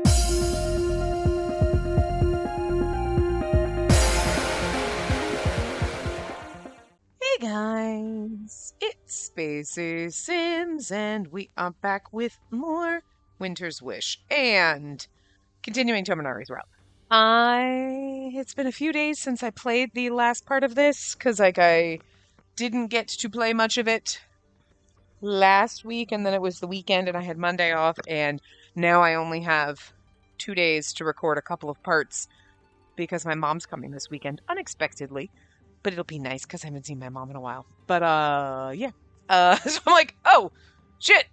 Hey guys, it's Spacey Sims, and we are back with more Winter's Wish and continuing Tominari's route. It's been a few days since I played the last part of this because I didn't get to play much of it last week, and then it was the weekend and I had Monday off, and now I only have 2 days to record a couple of parts because my mom's coming this weekend unexpectedly. But it'll be nice because I haven't seen my mom in a while. But, yeah. So I'm like, oh, shit.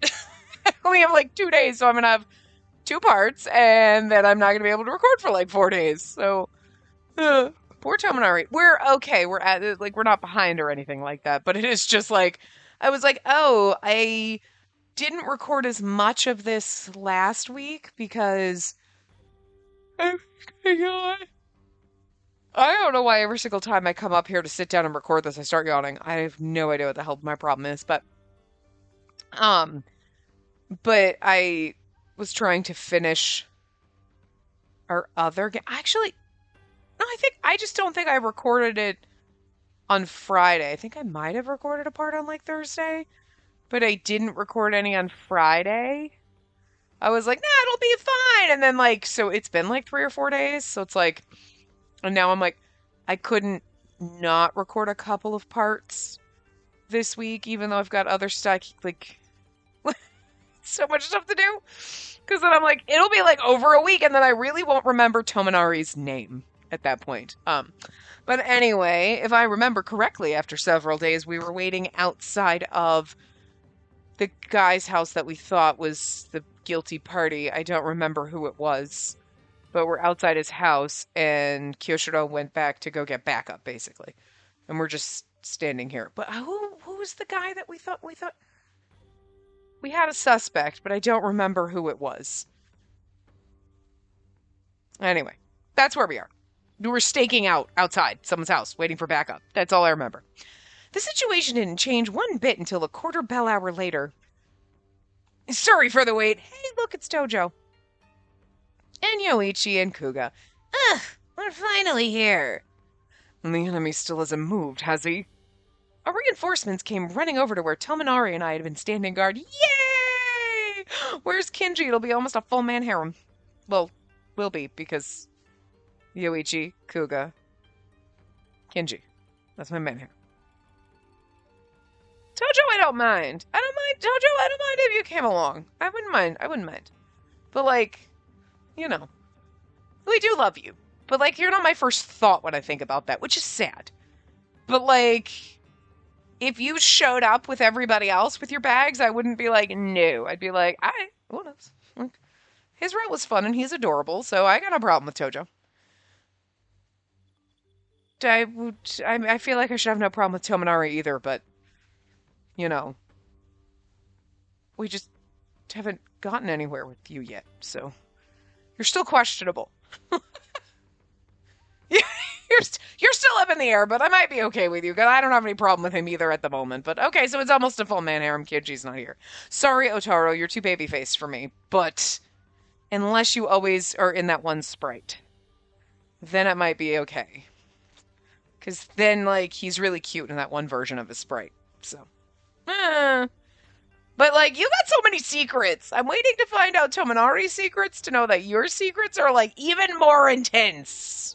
I only have like 2 days, so I'm going to have 2 parts, and then I'm not going to be able to record for like 4 days. So, poor Tominari. We're okay. We're at, like, we're not behind or anything like that. But it is just like, I was like, oh, I didn't record as much of this last week because, oh my God. I don't know why every single time I come up here to sit down and record this, I start yawning. I have no idea what the hell my problem is, um, but I was trying to finish our other game. Actually, no, I just don't think I recorded it on Friday. I think I might have recorded a part on like Thursday, but I didn't record any on Friday. I was like, nah, it'll be fine. And then like, so it's been like 3 or 4 days. So it's like, and now I'm like, I couldn't not record a couple of parts this week, even though I've got other stuff, like, so much stuff to do. Because then I'm like, it'll be like over a week, and then I really won't remember Tominari's name at that point. But anyway, if I remember correctly, after several days, we were waiting outside of the guy's house that we thought was the guilty party. I don't remember who it was. But we're outside his house, and Kyoshiro went back to go get backup, basically. And we're just standing here. But who was the guy that we thought? We had a suspect, but I don't remember who it was. Anyway, that's where we are. We were staking out outside someone's house, waiting for backup. That's all I remember. The situation didn't change one bit until a quarter bell hour later. Sorry for the wait. Hey, look, it's Tojo. And Yoichi and Kuga. Ugh, we're finally here. And the enemy still hasn't moved, has he? Our reinforcements came running over to where Tominari and I had been standing guard. Yay! Where's Kinji? It'll be almost a full man harem. Well, will be, because Yoichi, Kuga, Kinji. That's my man harem. Tojo, I don't mind. Tojo, I don't mind if you came along. I wouldn't mind. But, like, you know, we do love you. But, like, you're not my first thought when I think about that, which is sad. But, like, if you showed up with everybody else with your bags, I wouldn't be like, no. I'd be like, what else? Like, his route was fun and he's adorable, so I got no problem with Tojo. I feel like I should have no problem with Tominari either, but, you know, we just haven't gotten anywhere with you yet, so... You're still questionable. You're still up in the air, but I might be okay with you, because I don't have any problem with him either at the moment. But okay, so it's almost a full man harem. Kinji's not here. Sorry, Otaro, you're too baby-faced for me. But unless you always are in that one sprite, then it might be okay. Because then, like, he's really cute in that one version of his sprite. So, But, like, you got so many secrets. I'm waiting to find out Tominari's secrets to know that your secrets are, like, even more intense.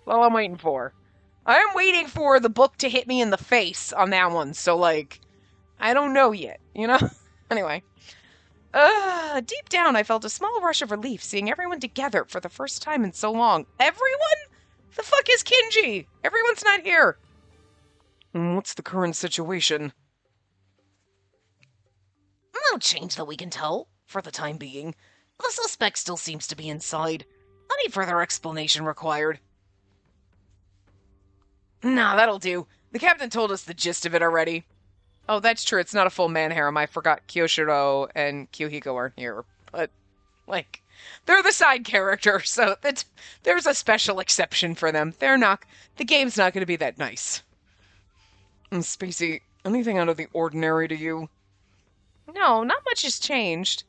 That's all I'm waiting for. I'm waiting for the book to hit me in the face on that one. So, like, I don't know yet, you know? Anyway. Deep down, I felt a small rush of relief seeing everyone together for the first time in so long. Everyone? The fuck is Kinji? Everyone's not here. What's the current situation? No change that we can tell, for the time being. The suspect still seems to be inside. Any further explanation required? Nah, that'll do. The captain told us the gist of it already. Oh, that's true. It's not a full man harem. I forgot Kyoshiro and Kyuhiko aren't here. But, like, they're the side characters, so there's a special exception for them. The game's not going to be that nice. Spacey, anything out of the ordinary to you? No, not much has changed.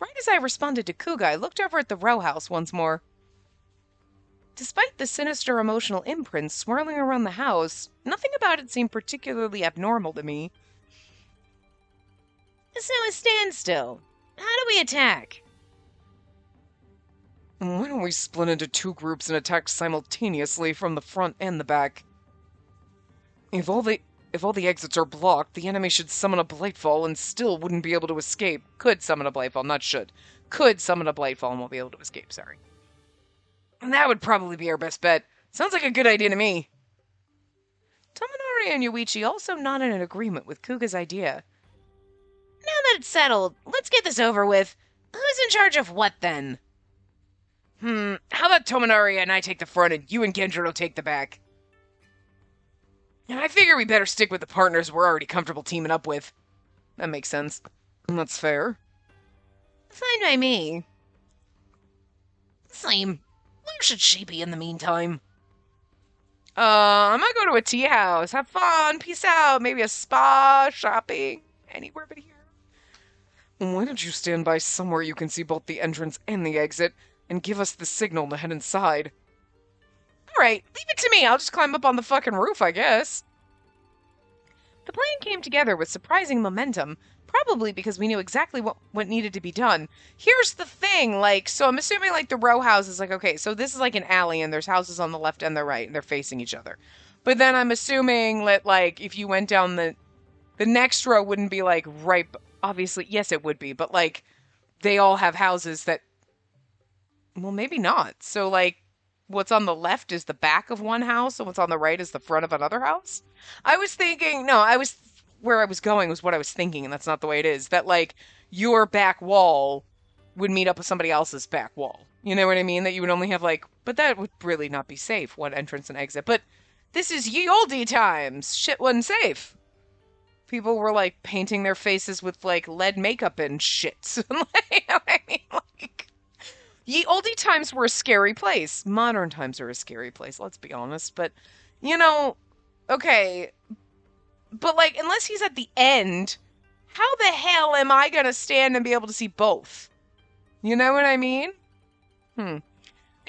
Right as I responded to Kuga, I looked over at the row house once more. Despite the sinister emotional imprints swirling around the house, nothing about it seemed particularly abnormal to me. So a standstill. How do we attack? Why don't we split into 2 groups and attack simultaneously from the front and the back? If all the exits are blocked, the enemy should summon a Blightfall and still wouldn't be able to escape. Could summon a Blightfall, not should. Could summon a Blightfall and won't be able to escape, sorry. And that would probably be our best bet. Sounds like a good idea to me. Tomonori and Yuichi also nodded in agreement with Kuga's idea. Now that it's settled, let's get this over with. Who's in charge of what then? How about Tomonori and I take the front and you and Genjiro take the back? And I figure we better stick with the partners we're already comfortable teaming up with. That makes sense. That's fair. Fine by me. Same. Where should she be in the meantime? I might go to a tea house. Have fun. Peace out. Maybe a spa, shopping. Anywhere but here. Why don't you stand by somewhere you can see both the entrance and the exit and give us the signal to head inside? Alright, leave it to me. I'll just climb up on the fucking roof, I guess. The plan came together with surprising momentum, probably because we knew exactly what needed to be done. Here's the thing, so I'm assuming, the row house is okay, so this is like an alley, and there's houses on the left and the right, and they're facing each other. But then I'm assuming that, if you went down the next row wouldn't be, right, obviously, yes, it would be, but, they all have houses that, well, maybe not. So, what's on the left is the back of one house, and what's on the right is the front of another house? Where I was going was what I was thinking, and that's not the way it is. That, your back wall would meet up with somebody else's back wall. You know what I mean? That you would only have, but that would really not be safe, one entrance and exit. But this is ye olde times. Shit wasn't safe. People were, painting their faces with, lead makeup and shit. You know what I mean? Ye olde times were a scary place. Modern times are a scary place, let's be honest. But, okay. But, unless he's at the end, how the hell am I going to stand and be able to see both? You know what I mean? I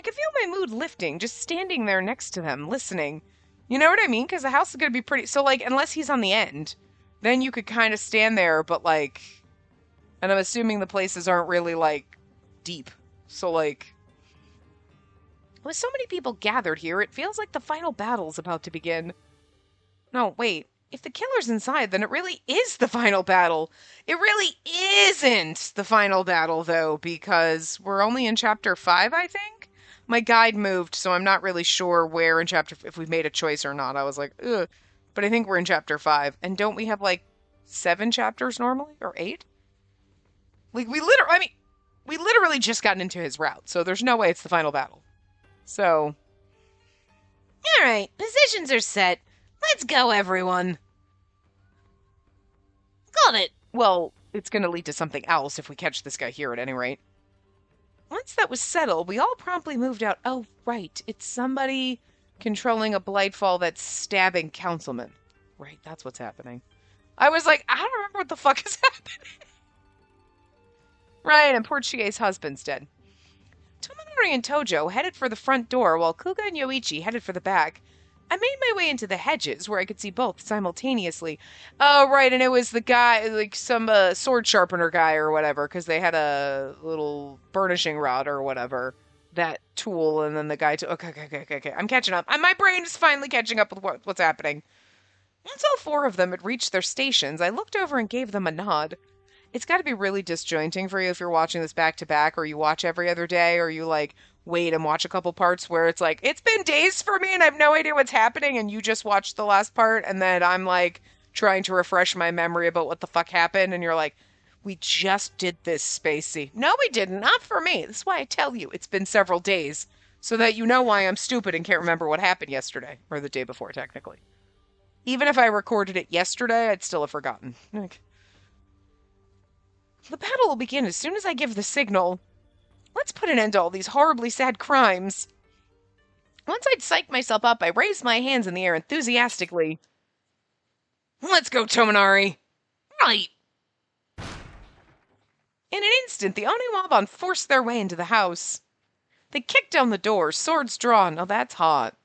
could feel my mood lifting, just standing there next to them, listening. You know what I mean? Because the house is going to be pretty... So, unless he's on the end, then you could kind of stand there, but, And I'm assuming the places aren't really, deep. So, with so many people gathered here, it feels like the final battle's about to begin. No, wait. If the killer's inside, then it really is the final battle. It really isn't the final battle, though, because we're only in Chapter 5, I think? My guide moved, so I'm not really sure where in Chapter... if we've made a choice or not. I was like, ugh. But I think we're in Chapter 5. And don't we have, 7 chapters normally? Or 8? We literally just gotten into his route, so there's no way it's the final battle. So... Alright, positions are set. Let's go, everyone. Got it. Well, it's going to lead to something else if we catch this guy here at any rate. Once that was settled, we all promptly moved out. Oh, right. It's somebody controlling a Blightfall that's stabbing councilmen. Right, that's what's happening. I was like, I don't remember what the fuck is happening. Right, and poor Chie's husband's dead. Tomonori and Tojo headed for the front door, while Kuga and Yoichi headed for the back. I made my way into the hedges, where I could see both simultaneously. Oh, right, and it was the guy, some sword sharpener guy or whatever, because they had a little burnishing rod or whatever, that tool, and then the guy... Okay, I'm catching up. My brain is finally catching up with what's happening. Once all 4 of them had reached their stations, I looked over and gave them a nod. It's got to be really disjointing for you if you're watching this back-to-back, or you watch every other day, or you, wait and watch a couple parts where it's it's been days for me and I have no idea what's happening, and you just watched the last part, and then I'm, trying to refresh my memory about what the fuck happened, and you're like, we just did this, Spacey. No, we didn't. Not for me. This is why I tell you it's been several days, so that you know why I'm stupid and can't remember what happened yesterday, or the day before, technically. Even if I recorded it yesterday, I'd still have forgotten. The battle will begin as soon as I give the signal. Let's put an end to all these horribly sad crimes. Once I'd psyched myself up, I raised my hands in the air enthusiastically. Let's go, Tomonari. Right. In an instant, the Oniwabon forced their way into the house. They kicked down the door, swords drawn. Oh, that's hot.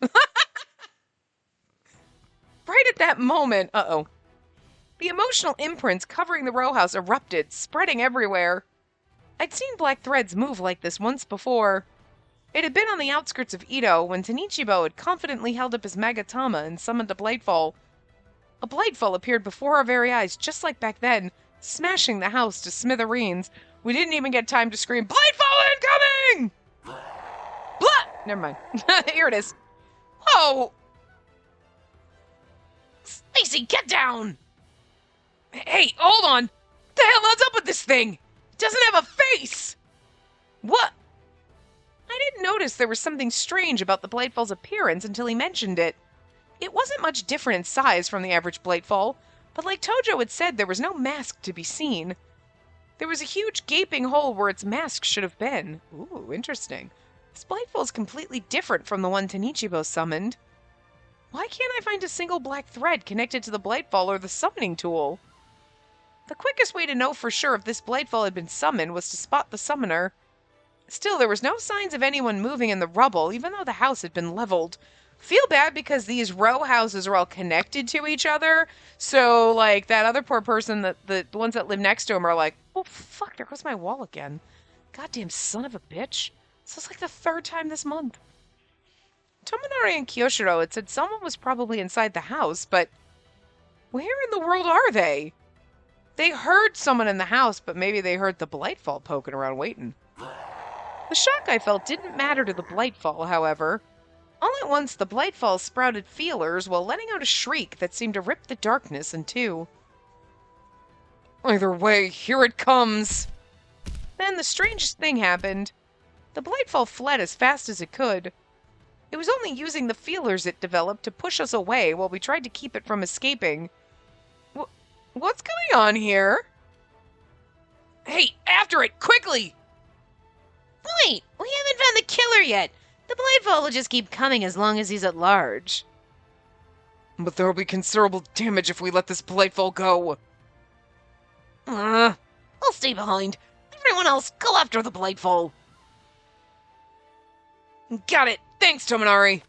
Right at that moment, the emotional imprints covering the row house erupted, spreading everywhere. I'd seen black threads move like this once before. It had been on the outskirts of Ito when Tanichibo had confidently held up his Magatama and summoned a Blightfall. A Blightfall appeared before our very eyes, just like back then, smashing the house to smithereens. We didn't even get time to scream, "Blightfall incoming!" Blah! Never mind. Here it is. Whoa! Stacy, get down! Hey, hold on! What the hell is up with this thing? It doesn't have a face! What? I didn't notice there was something strange about the Blightfall's appearance until he mentioned it. It wasn't much different in size from the average Blightfall, but like Tojo had said, there was no mask to be seen. There was a huge gaping hole where its mask should have been. Ooh, interesting. This Blightfall is completely different from the one Tanichibo summoned. Why can't I find a single black thread connected to the Blightfall or the summoning tool? The quickest way to know for sure if this Blightfall had been summoned was to spot the summoner. Still, there was no signs of anyone moving in the rubble, even though the house had been leveled. Feel bad because these row houses are all connected to each other. So, like, that other poor person, the ones that live next to him are like, oh, fuck, there goes my wall again. Goddamn son of a bitch. This is like the third time this month. Tomonari and Kyoshiro had said someone was probably inside the house, but where in the world are they? They heard someone in the house, but maybe they heard the Blightfall poking around waiting. The shock I felt didn't matter to the Blightfall, however. All at once, the Blightfall sprouted feelers while letting out a shriek that seemed to rip the darkness in two. Either way, here it comes! Then the strangest thing happened. The Blightfall fled as fast as it could. It was only using the feelers it developed to push us away while we tried to keep it from escaping. What's going on here? Hey, after it, quickly! Wait, we haven't found the killer yet. The Blightfall will just keep coming as long as he's at large. But there will be considerable damage if we let this Blightfall go. I'll stay behind. Everyone else, go after the Blightfall. Got it. Thanks, Tomonari.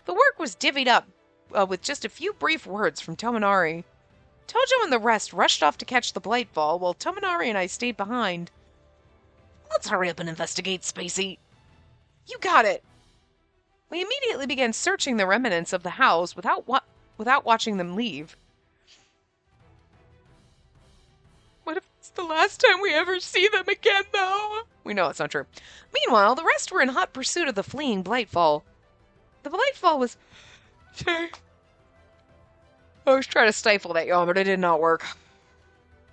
The work was divvied up with just a few brief words from Tomonari. Tojo and the rest rushed off to catch the Blightfall, while Tomonari and I stayed behind. Let's hurry up and investigate, Spacey. You got it. We immediately began searching the remnants of the house without watching them leave. What if it's the last time we ever see them again, though? We know it's not true. Meanwhile, the rest were in hot pursuit of the fleeing Blightfall. The Blightfall was... I was trying to stifle that yawn, but it did not work.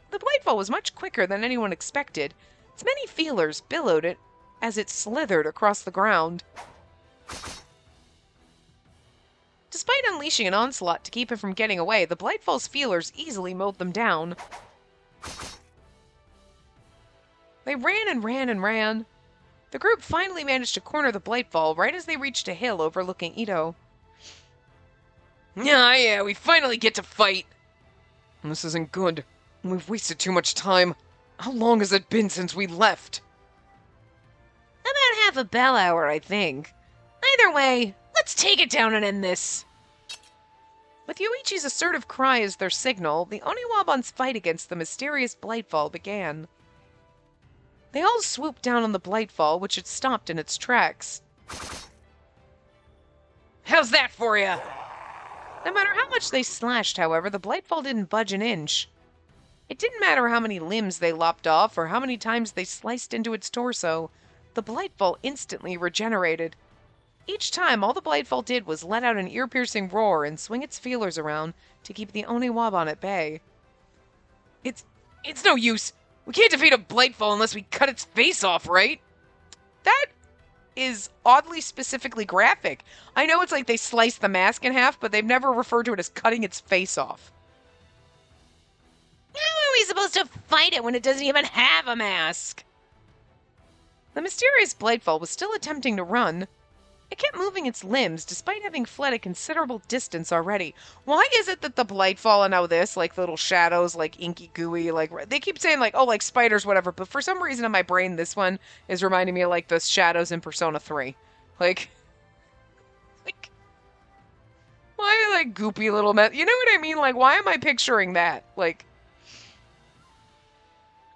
The Blightfall was much quicker than anyone expected. Its many feelers billowed it as it slithered across the ground. Despite unleashing an onslaught to keep it from getting away, the Blightfall's feelers easily mowed them down. They ran and ran and ran. The group finally managed to corner the Blightfall right as they reached a hill overlooking Ito. Yeah, we finally get to fight. This isn't good. We've wasted too much time. How long has it been since we left? About half a bell hour, I think. Either way, let's take it down and end this. With Yuichi's assertive cry as their signal, the Oniwabon's fight against the mysterious Blightfall began. They all swooped down on the Blightfall, which had stopped in its tracks. How's that for ya? No matter how much they slashed, however, the Blightfall didn't budge an inch. It didn't matter how many limbs they lopped off or how many times they sliced into its torso. The Blightfall instantly regenerated. Each time, all the Blightfall did was let out an ear-piercing roar and swing its feelers around to keep the Oniwabon at bay. It's no use. We can't defeat a Blightfall unless we cut its face off, right? That is oddly specifically graphic. I know it's like they sliced the mask in half, but they've never referred to it as cutting its face off. How are we supposed to fight it when it doesn't even have a mask? The mysterious Blightfall was still attempting to run. It kept moving its limbs despite having fled a considerable distance already. Why is it that the Blightfall and now this, like little shadows, like inky gooey, like they keep saying like, oh, like spiders, whatever, but for some reason in my brain this one is reminding me of like the shadows in Persona 3. Like, like why like goopy little you know what I mean? Like, why am I picturing that? Like,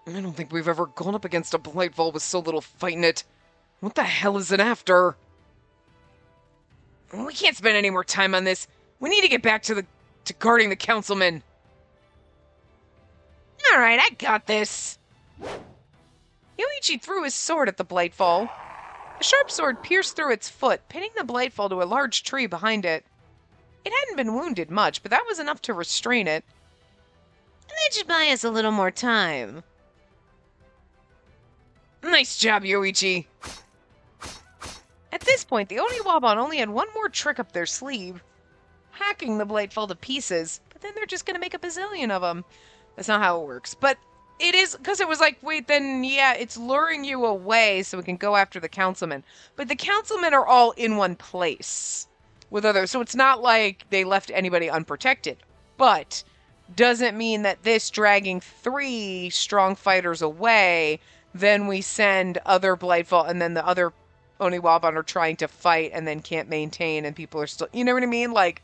I don't think we've ever gone up against a Blightfall with so little fight in it. What the hell is it after? We can't spend any more time on this. We need to get back to guarding the councilman. All right, I got this. Yoichi threw his sword at the Blightfall. The sharp sword pierced through its foot, pinning the Blightfall to a large tree behind it. It hadn't been wounded much, but that was enough to restrain it. That should buy us a little more time. Nice job, Yoichi. At this point, the Oniwaban only had one more trick up their sleeve. Hacking the Blightfall to pieces, but then they're just going to make a bazillion of them. That's not how it works. But it is, because it was like, wait, then, yeah, it's luring you away so we can go after the councilmen. But the councilmen are all in one place with others, so it's not like they left anybody unprotected. But doesn't mean that this dragging 3 strong fighters away, then we send other Blightfall, and then the other Oniwaban are trying to fight and then can't maintain, and people are still, you know what I mean? Like,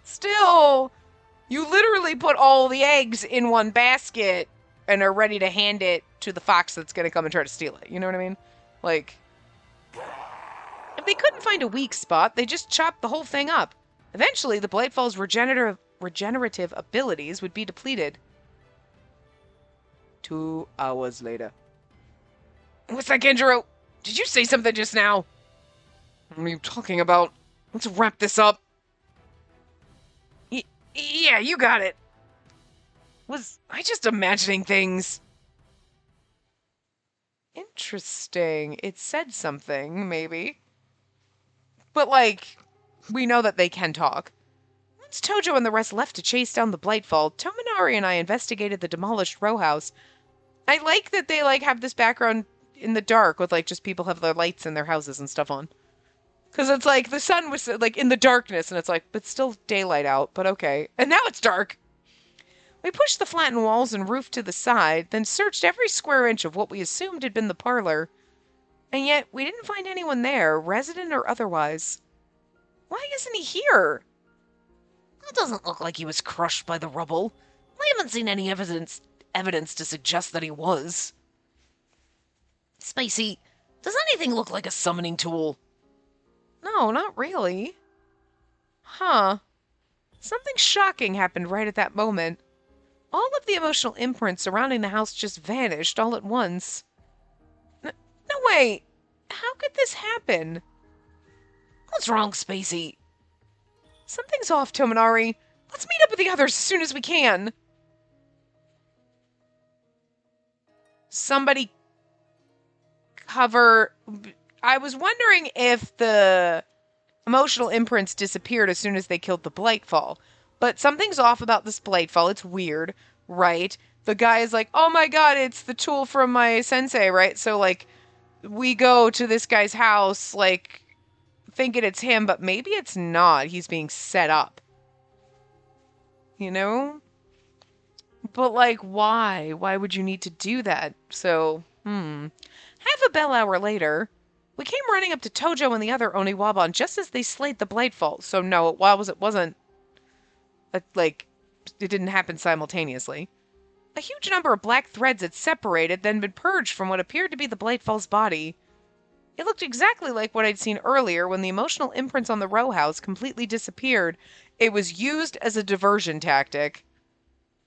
still, you literally put all the eggs in one basket and are ready to hand it to the fox that's going to come and try to steal it. You know what I mean? Like, if they couldn't find a weak spot, they just chopped the whole thing up. Eventually, the Blightfall's regenerative abilities would be depleted. 2 hours later. What's that, Genjiro? Did you say something just now? What are you talking about? Let's wrap this up. Yeah, you got it. Was I just imagining things? Interesting. It said something, maybe. But, like, we know that they can talk. Once Tojo and the rest left to chase down the Blightfall, Tominari and I investigated the demolished row house. I like that they, like, have this background in the dark with, like, just people have their lights in their houses and stuff on. Because it's like the sun was, like, in the darkness, and it's like, but still daylight out, but okay. And now it's dark. We pushed the flattened walls and roof to the side, then searched every square inch of what we assumed had been the parlor. And yet, we didn't find anyone there, resident or otherwise. Why isn't he here? That doesn't look like he was crushed by the rubble. We haven't seen any evidence to suggest that he was. Spacey, does anything look like a summoning tool? No, not really. Huh. Something shocking happened right at that moment. All of the emotional imprints surrounding the house just vanished all at once. No, wait. How could this happen? What's wrong, Spacey? Something's off, Tominari. Let's meet up with the others as soon as we can. Somebody cover... I was wondering if the emotional imprints disappeared as soon as they killed the Blightfall. But something's off about this Blightfall. It's weird, right? The guy is like, oh my god, it's the tool from my sensei, right? So, like, we go to this guy's house, like, thinking it's him, but maybe it's not. He's being set up. You know? But, like, why? Why would you need to do that? So, Half a bell hour later, we came running up to Tojo and the other Oniwaban just as they slayed the Blightfall. So, no, it wasn't, like, it didn't happen simultaneously. A huge number of black threads had separated, then been purged from what appeared to be the Blightfall's body. It looked exactly like what I'd seen earlier when the emotional imprints on the row house completely disappeared. It was used as a diversion tactic.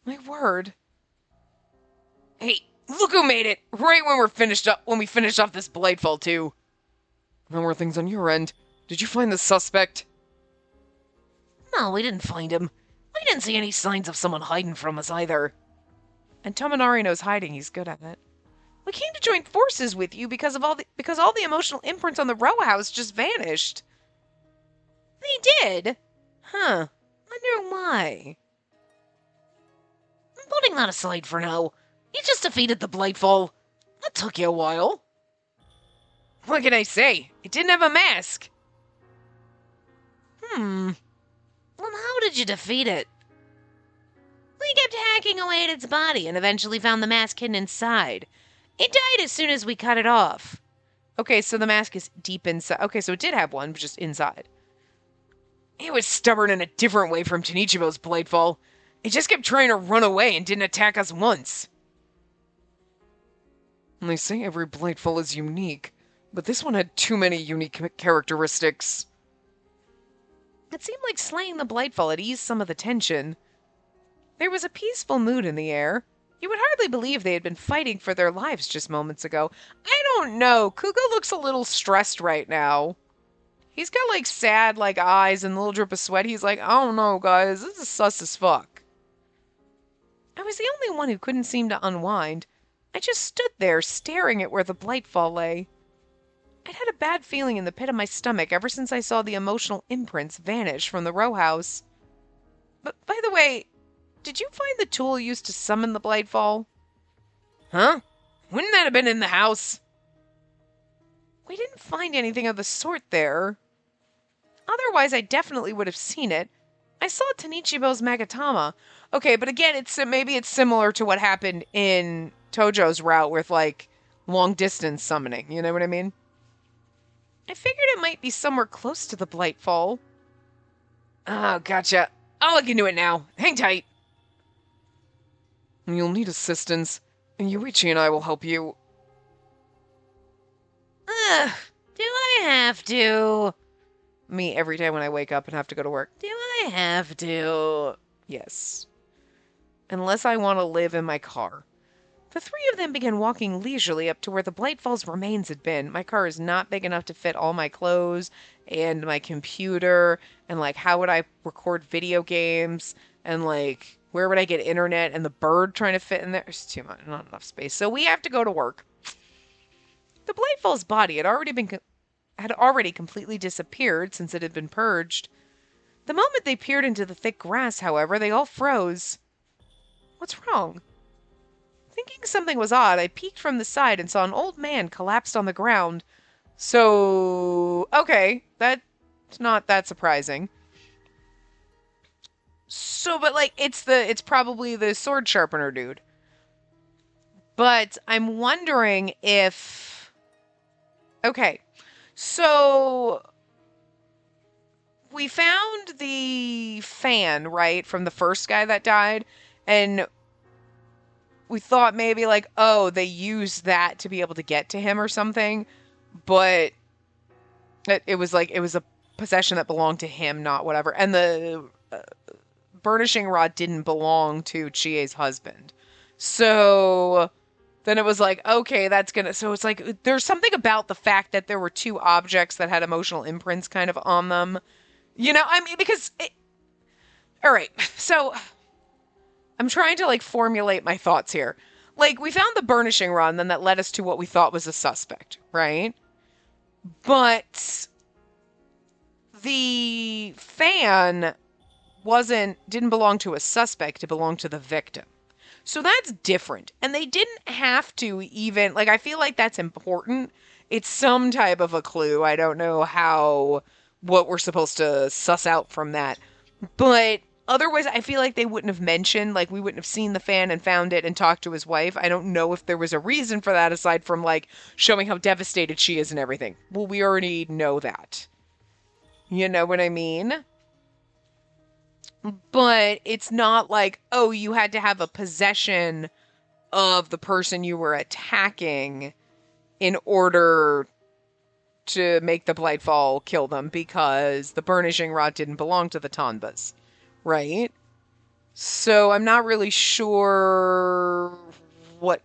My word. Hey, look who made it! Right when we finished off this Blightfall too. How were things on your end? Did you find the suspect? No, we didn't find him. We didn't see any signs of someone hiding from us either. And Tominari knows hiding. He's good at it. We came to join forces with you because all the emotional imprints on the row house just vanished. They did? Huh. Wonder why. Putting that aside for now, you just defeated the Blightfall. That took you a while. What can I say? It didn't have a mask. Well, how did you defeat it? We kept hacking away at its body and eventually found the mask hidden inside. It died as soon as we cut it off. Okay, so the mask is deep inside. Okay, so it did have one, but just inside. It was stubborn in a different way from Tanichibo's Bladefall. It just kept trying to run away and didn't attack us once. And they say every Bladefall is unique, but this one had too many unique characteristics. It seemed like slaying the Blightfall had eased some of the tension. There was a peaceful mood in the air. You would hardly believe they had been fighting for their lives just moments ago. I don't know. Kuga looks a little stressed right now. He's got like sad like eyes and a little drip of sweat. He's like, I don't know, guys. This is sus as fuck. I was the only one who couldn't seem to unwind. I just stood there staring at where the Blightfall lay. I'd had a bad feeling in the pit of my stomach ever since I saw the emotional imprints vanish from the row house. But by the way, did you find the tool used to summon the Blightfall? Huh? Wouldn't that have been in the house? We didn't find anything of the sort there. Otherwise, I definitely would have seen it. I saw Tanichibo's Magatama. Okay, but again, maybe it's similar to what happened in Tojo's route with, like, long-distance summoning. You know what I mean? I figured it might be somewhere close to the Blightfall. Oh, gotcha. I'll look into it now. Hang tight. You'll need assistance, and Yuichi and I will help you. Ugh, do I have to? Me every day when I wake up and have to go to work. Do I have to? Yes. Unless I want to live in my car. The three of them began walking leisurely up to where the Blightfall's remains had been. My car is not big enough to fit all my clothes and my computer, and like how would I record video games, and like where would I get internet, and the bird trying to fit in there. It's too much, not enough space. So we have to go to work. The Blightfall's body had already completely disappeared since it had been purged. The moment they peered into the thick grass, however, they all froze. What's wrong? Thinking something was odd, I peeked from the side and saw an old man collapsed on the ground. So, okay, that's not that surprising. So, but like, it's probably the sword sharpener dude. But I'm wondering if, okay, so we found the fan, right, from the first guy that died, and we thought maybe like, oh, they used that to be able to get to him or something, but it was a possession that belonged to him, not whatever. And the burnishing rod didn't belong to Chie's husband. So then it was like, okay, so it's like, there's something about the fact that there were two objects that had emotional imprints kind of on them. You know, I mean, all right, so I'm trying to like formulate my thoughts here. Like, we found the burnishing rod, and then that led us to what we thought was a suspect, right? But the fan didn't belong to a suspect, it belonged to the victim. So that's different. And they didn't have to even, like, I feel like that's important. It's some type of a clue. I don't know what we're supposed to suss out from that. But otherwise, I feel like they wouldn't have mentioned, like, we wouldn't have seen the fan and found it and talked to his wife. I don't know if there was a reason for that aside from, like, showing how devastated she is and everything. Well, we already know that. You know what I mean? But it's not like, oh, you had to have a possession of the person you were attacking in order to make the Blightfall kill them, because the burnishing rod didn't belong to the Tonbas, right? So I'm not really sure what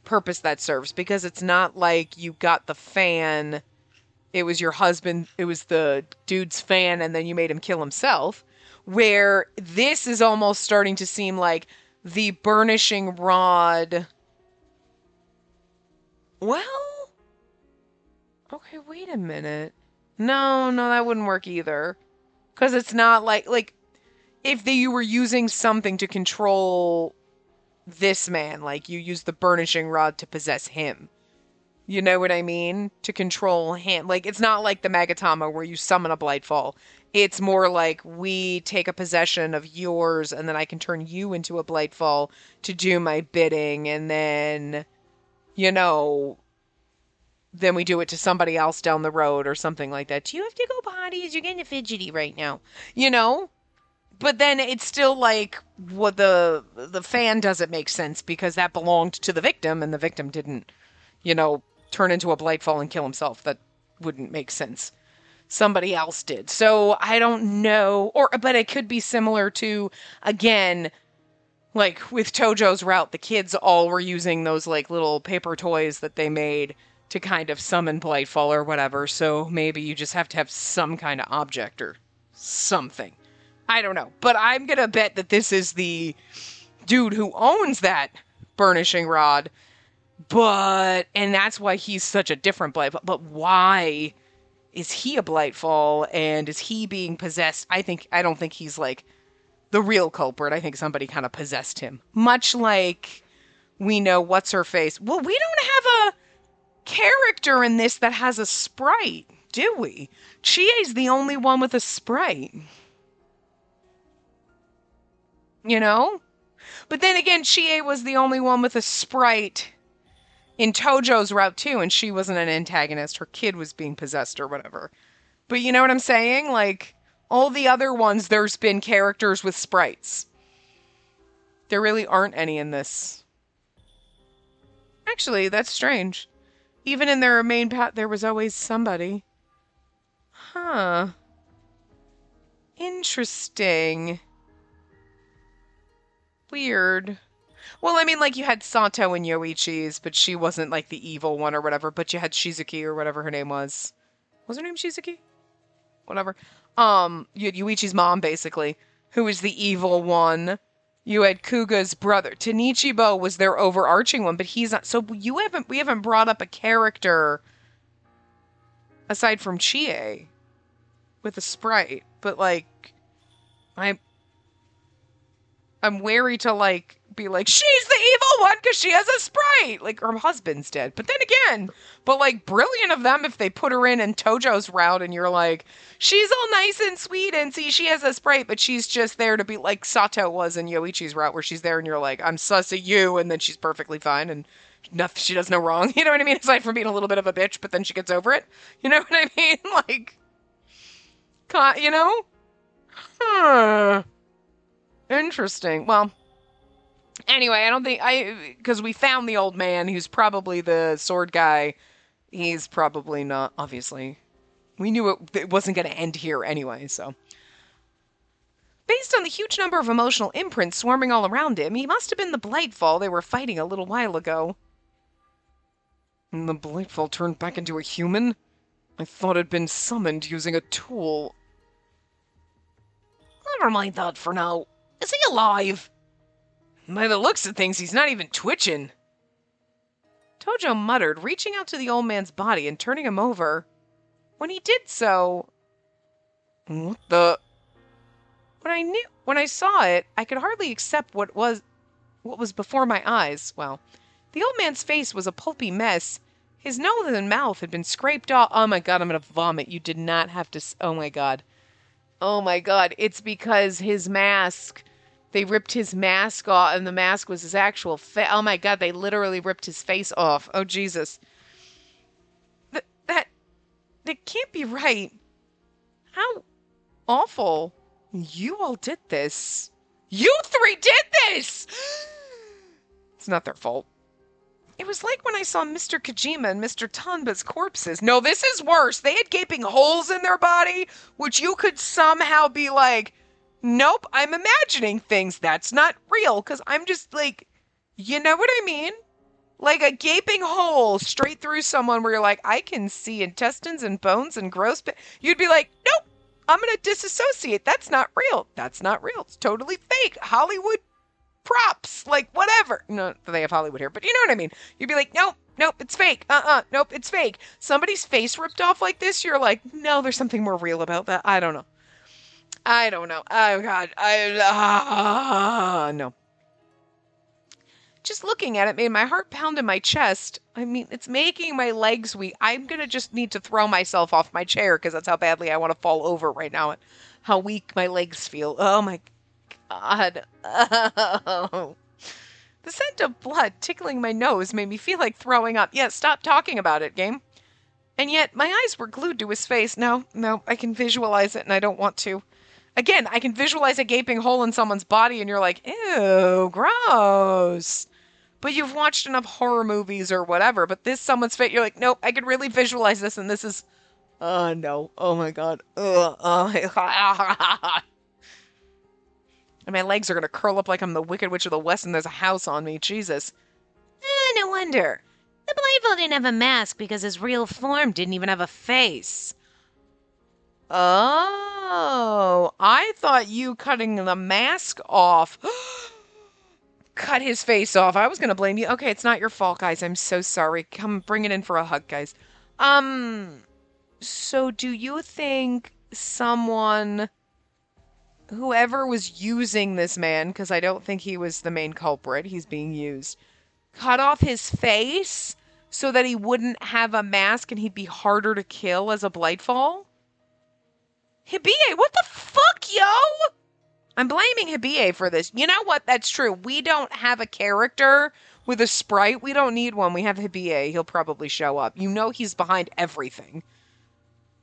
purpose that serves, because it's not like you got the fan, it was your husband, it was the dude's fan, and then you made him kill himself. Where this is almost starting to seem like the burnishing rod. Well, okay, wait a minute. No, that wouldn't work either. Because it's not like if you were using something to control this man, like you used the burnishing rod to possess him. You know what I mean? To control him. Like, it's not like the Magatama where you summon a Blightfall. It's more like we take a possession of yours and then I can turn you into a Blightfall to do my bidding. And then, you know, then we do it to somebody else down the road or something like that. Do you have to go potties? You're getting fidgety right now. You know? But then it's still like what the fan doesn't make sense because that belonged to the victim and the victim didn't, you know, turn into a Blightfall and kill himself. That wouldn't make sense. Somebody else did. So I don't know. But it could be similar to, again, like with Tojo's route, the kids all were using those like little paper toys that they made to kind of summon Blightfall or whatever. So maybe you just have to have some kind of object or something. I don't know. But I'm going to bet that this is the dude who owns that burnishing rod. And that's why he's such a different Blightfall. But why is he a Blightfall and is he being possessed? I don't think he's like the real culprit. I think somebody kind of possessed him. Much like we know what's her face. Well, we don't have a character in this that has a sprite, do we? Chie's the only one with a sprite. You know? But then again, Chie was the only one with a sprite in Tojo's route too, and she wasn't an antagonist. Her kid was being possessed or whatever. But you know what I'm saying? Like, all the other ones, there's been characters with sprites. There really aren't any in this. Actually, that's strange. Even in their main path, there was always somebody. Huh. Interesting. Weird. Well, I mean, like, you had Sato and Yoichi's, but she wasn't, like, the evil one or whatever, but you had Shizuki or whatever her name was. Was her name Shizuki? Whatever. You had Yuichi's mom, basically, who was the evil one. You had Kuga's brother. Tanichibo was their overarching one, but he's not. So we haven't brought up a character aside from Chie with a sprite, but, like, I'm wary to, like, be like, she's the evil one because she has a sprite. Like, her husband's dead. But then again, like, brilliant of them if they put her in Tojo's route and you're like, she's all nice and sweet and see, she has a sprite, but she's just there to be like Sato was in Yoichi's route where she's there and you're like, I'm sus of you, and then she's perfectly fine and nothing, she does no wrong. You know what I mean? Aside from being a little bit of a bitch, but then she gets over it. You know what I mean? Like, you know? Huh. Interesting. Well, anyway, I don't think because we found the old man who's probably the sword guy. He's probably not, obviously. We knew it wasn't going to end here anyway, so. Based on the huge number of emotional imprints swarming all around him, he must have been the Blightfall they were fighting a little while ago. And the Blightfall turned back into a human? I thought it'd been summoned using a tool. Never mind that for now. Is he alive? By the looks of things, he's not even twitching. Tojo muttered, reaching out to the old man's body and turning him over. When he did so... What the... When I saw it, I could hardly accept what was before my eyes. Well, the old man's face was a pulpy mess. His nose and mouth had been scraped off. Oh my god, I'm gonna vomit. You did not have to... Oh my god. Oh my god. It's because his mask... They ripped his mask off, and the mask was his actual face. Oh my god, they literally ripped his face off. Oh, Jesus. That can't be right. How awful. You all did this. You three did this! It's not their fault. It was like when I saw Mr. Kojima and Mr. Tanba's corpses. No, this is worse. They had gaping holes in their body, which you could somehow be like, nope, I'm imagining things. That's not real. Because I'm just like, you know what I mean? Like a gaping hole straight through someone where you're like, I can see intestines and bones and gross. You'd be like, nope, I'm going to disassociate. That's not real. That's not real. It's totally fake. Hollywood props. Like, whatever. No, they have Hollywood here, but you know what I mean. You'd be like, nope, it's fake. Nope, it's fake. Somebody's face ripped off like this. You're like, no, there's something more real about that. I don't know. Oh, God. No. Just looking at it made my heart pound in my chest. I mean, it's making my legs weak. I'm going to just need to throw myself off my chair because that's how badly I want to fall over right now and how weak my legs feel. Oh my God. Oh. The scent of blood tickling my nose made me feel like throwing up. Yeah, stop talking about it, game. And yet, my eyes were glued to his face. No, I can visualize it and I don't want to. Again, I can visualize a gaping hole in someone's body and you're like, ew, gross. But you've watched enough horror movies or whatever, but this someone's face, you're like, nope, I can really visualize this and this is, oh no, oh my God. Ugh, oh, and my legs are going to curl up like I'm the Wicked Witch of the West and there's a house on me. Jesus. No wonder. The blindfold didn't have a mask because his real form didn't even have a face. Oh, I thought you cutting the mask off cut his face off. I was going to blame you. Okay, it's not your fault, guys. I'm so sorry. Come bring it in for a hug, guys. So do you think whoever was using this man, because I don't think he was the main culprit, he's being used, cut off his face so that he wouldn't have a mask and he'd be harder to kill as a Blightfall? Hibie, what the fuck, yo? I'm blaming Hibie for this. You know what? That's true. We don't have a character with a sprite. We don't need one. We have Hibie. He'll probably show up. You know he's behind everything.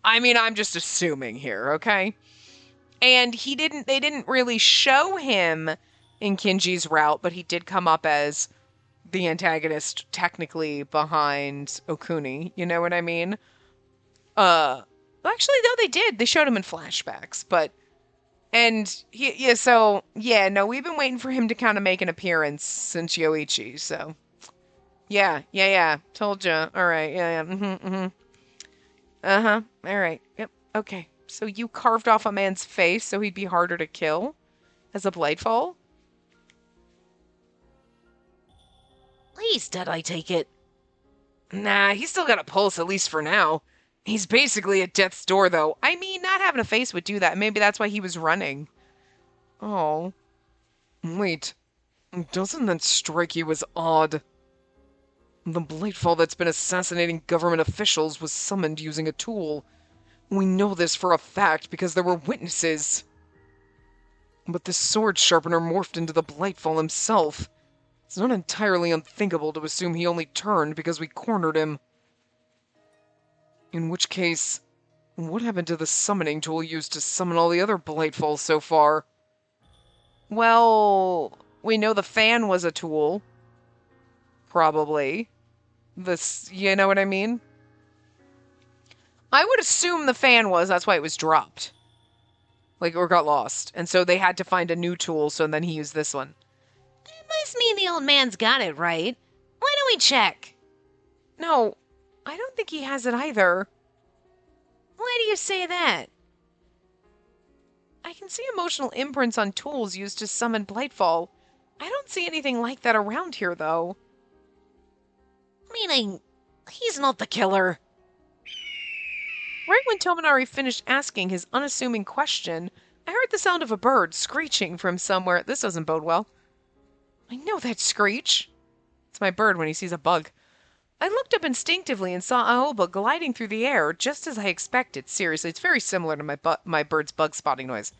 I mean, I'm just assuming here, okay? And they didn't really show him in Kinji's route, but he did come up as the antagonist technically behind Okuni. You know what I mean? Actually, no, they did. They showed him in flashbacks, but, and no, we've been waiting for him to kind of make an appearance since Yoichi, so. Yeah, told ya. All right, yeah. Uh-huh, all right, yep, okay. So you carved off a man's face so he'd be harder to kill as a Blightfall? He's dead, I take it. Nah, he's still got a pulse, at least for now. He's basically at death's door, though. I mean, not having a face would do that. Maybe that's why he was running. Oh. Wait. Doesn't that strike you as odd? The Blightfall that's been assassinating government officials was summoned using a tool. We know this for a fact because there were witnesses. But this sword sharpener morphed into the Blightfall himself. It's not entirely unthinkable to assume he only turned because we cornered him. In which case, what happened to the summoning tool used to summon all the other Blightfalls so far? Well, we know the fan was a tool. Probably. You know what I mean? I would assume the fan was, that's why it was dropped. Like, or got lost. And so they had to find a new tool, so then he used this one. It must mean the old man's got it right. Why don't we check? No, I don't think he has it either. Why do you say that? I can see emotional imprints on tools used to summon Blightfall. I don't see anything like that around here, though. Meaning, he's not the killer. Right when Tominari finished asking his unassuming question, I heard the sound of a bird screeching from somewhere. This doesn't bode well. I know that screech. It's my bird when he sees a bug. I looked up instinctively and saw Aoba gliding through the air, just as I expected. Seriously, it's very similar to my bird's bug spotting noise.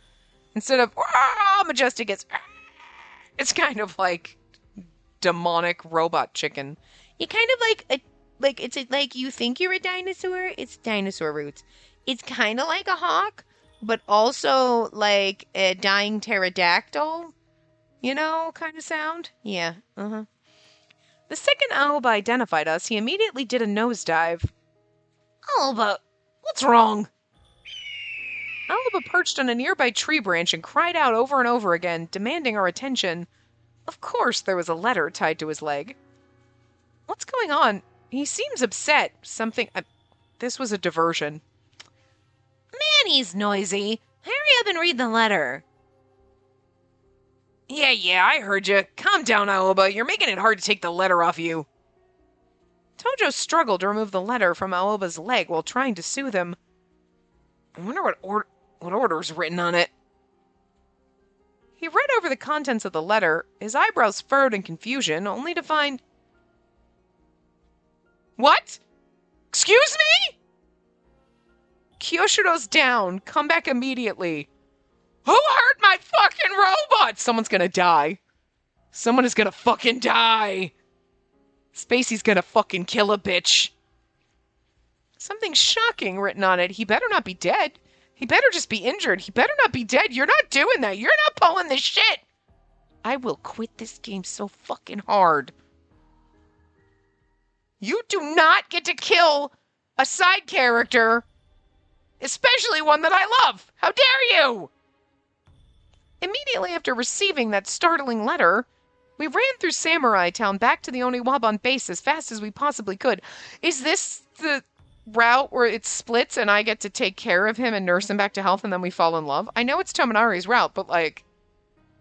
Instead of majestic, it's kind of like demonic robot chicken. You kind of like you think you're a dinosaur. It's dinosaur roots. It's kind of like a hawk, but also like a dying pterodactyl. You know, kind of sound. Yeah. The second Aoba identified us, he immediately did a nosedive. Aoba, what's wrong? Aoba perched on a nearby tree branch and cried out over and over again, demanding our attention. Of course, there was a letter tied to his leg. What's going on? He seems upset. This was a diversion. Man, he's noisy. Hurry up and read the letter. Yeah, I heard you. Calm down, Aoba. You're making it hard to take the letter off you. Tojo struggled to remove the letter from Aoba's leg while trying to soothe him. I wonder what order's written on it. He read over the contents of the letter, his eyebrows furrowed in confusion, only to find... What? Excuse me? Kyoshiro's down. Come back immediately. Who hurt my fucking robot? Someone's gonna die. Someone is gonna fucking die. Spacey's gonna fucking kill a bitch. Something shocking written on it. He better not be dead. He better just be injured. He better not be dead. You're not doing that. You're not pulling this shit. I will quit this game so fucking hard. You do not get to kill a side character, especially one that I love. How dare you? Immediately after receiving that startling letter, we ran through Samurai Town back to the Oniwaban base as fast as we possibly could. Is this the route where it splits and I get to take care of him and nurse him back to health and then we fall in love? I know it's Tominari's route, but like,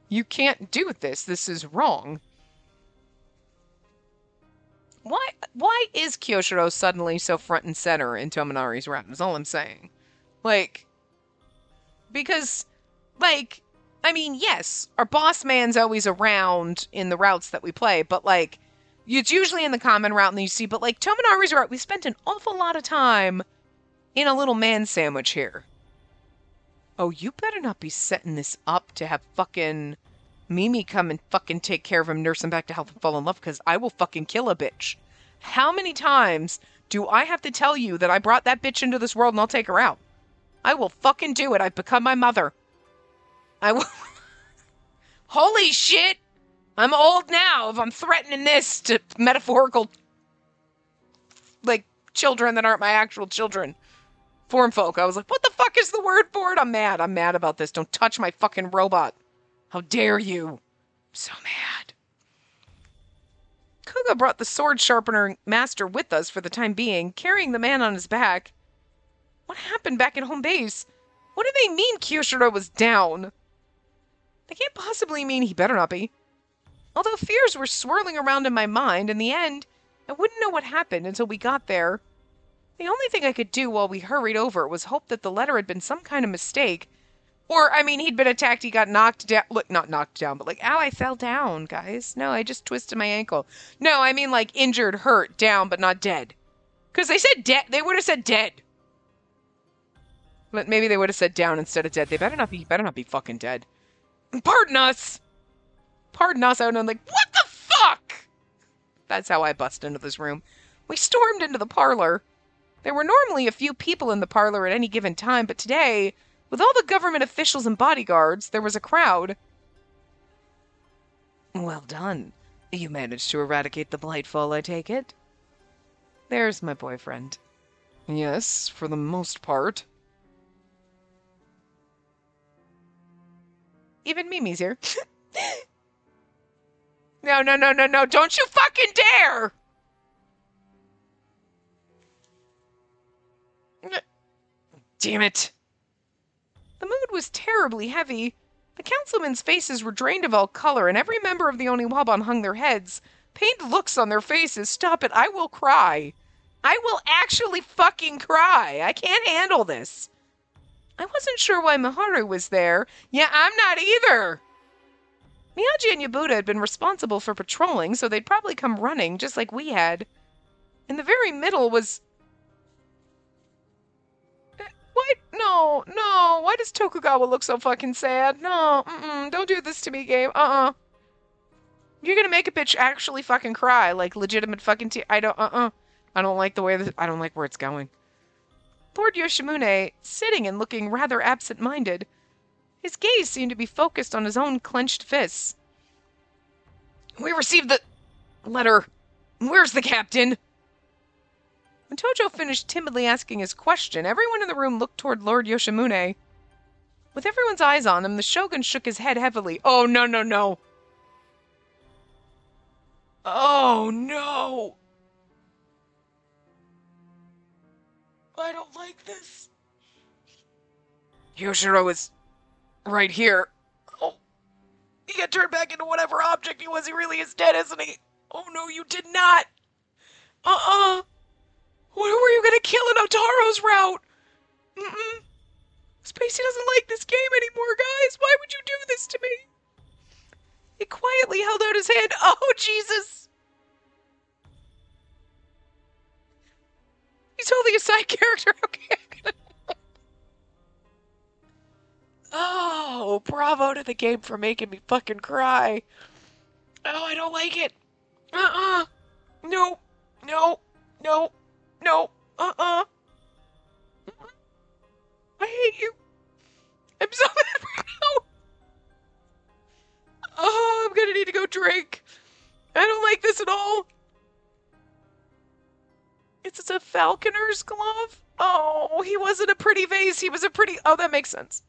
you can't do this. This is wrong. Why is Kyoshiro suddenly so front and center in Tominari's route? Is all I'm saying. Like, because, like, I mean, yes, our boss man's always around in the routes that we play, but like, it's usually in the common route and then you see, but like Tominari's route, we spent an awful lot of time in a little man sandwich here. Oh, you better not be setting this up to have fucking Mimi come and fucking take care of him, nurse him back to health and fall in love, because I will fucking kill a bitch. How many times do I have to tell you that I brought that bitch into this world and I'll take her out? I will fucking do it. I've become my mother. I will... Holy shit! I'm old now if I'm threatening this to metaphorical, like, children that aren't my actual children. Form folk. I was like, what the fuck is the word for it? I'm mad. I'm mad about this. Don't touch my fucking robot. How dare you? I'm so mad. Kuga brought the sword sharpener master with us for the time being, carrying the man on his back. What happened back at home base? What do they mean Kyoshiro was down? They can't possibly mean he better not be. Although fears were swirling around in my mind, in the end, I wouldn't know what happened until we got there. The only thing I could do while we hurried over was hope that the letter had been some kind of mistake. Or, I mean, he'd been attacked, he got knocked down. Look, not knocked down, but like, ow, I fell down, guys. No, I just twisted my ankle. No, I mean like injured, hurt, down, but not dead. Because they said dead. They would have said dead. But maybe they would have said down instead of dead. They better not be fucking dead. Pardon us. Pardon us. I would have been like, what the fuck? That's how I bust into this room. We stormed into the parlor. There were normally a few people in the parlor at any given time, but today, with all the government officials and bodyguards, there was a crowd. Well done. You managed to eradicate the Blightfall, I take it? There's my boyfriend. Yes, for the most part. Even Mimi's here. No, don't you fucking dare! Damn it. The mood was terribly heavy. The councilmen's faces were drained of all color, and every member of the Oniwaban hung their heads. Pained looks on their faces. Stop it, I will cry. I will actually fucking cry. I can't handle this. I wasn't sure why Miharu was there. Yeah, I'm not either. Miyaji and Yabuta had been responsible for patrolling, so they'd probably come running, just like we had. In the very middle was... What? No. Why does Tokugawa look so fucking sad? No, don't do this to me, game. You're gonna make a bitch actually fucking cry, like legitimate fucking I don't like the way I don't like where it's going. Lord Yoshimune, sitting and looking rather absent-minded. His gaze seemed to be focused on his own clenched fists. We received the letter. Where's the captain? When Tojo finished timidly asking his question, everyone in the room looked toward Lord Yoshimune. With everyone's eyes on him, the shogun shook his head heavily. Oh, no. Oh, no. I don't like this. Yoshiro is right here. Oh, he got turned back into whatever object he was. He really is dead, isn't he? Oh, no, you did not. What were you gonna kill in Otaro's route? Spacey doesn't like this game anymore, guys. Why would you do this to me? He quietly held out his hand. Oh, Jesus! He's holding a side character. Okay. Oh, bravo to the game for making me fucking cry. Oh, I don't like it. Uh-uh. No. No. No. No. Uh-uh. I hate you. I'm so mad right now. Oh, I'm gonna need to go drink. I don't like this at all. It's a falconer's glove? Oh, he wasn't a pretty vase. He was a pretty... Oh, that makes sense.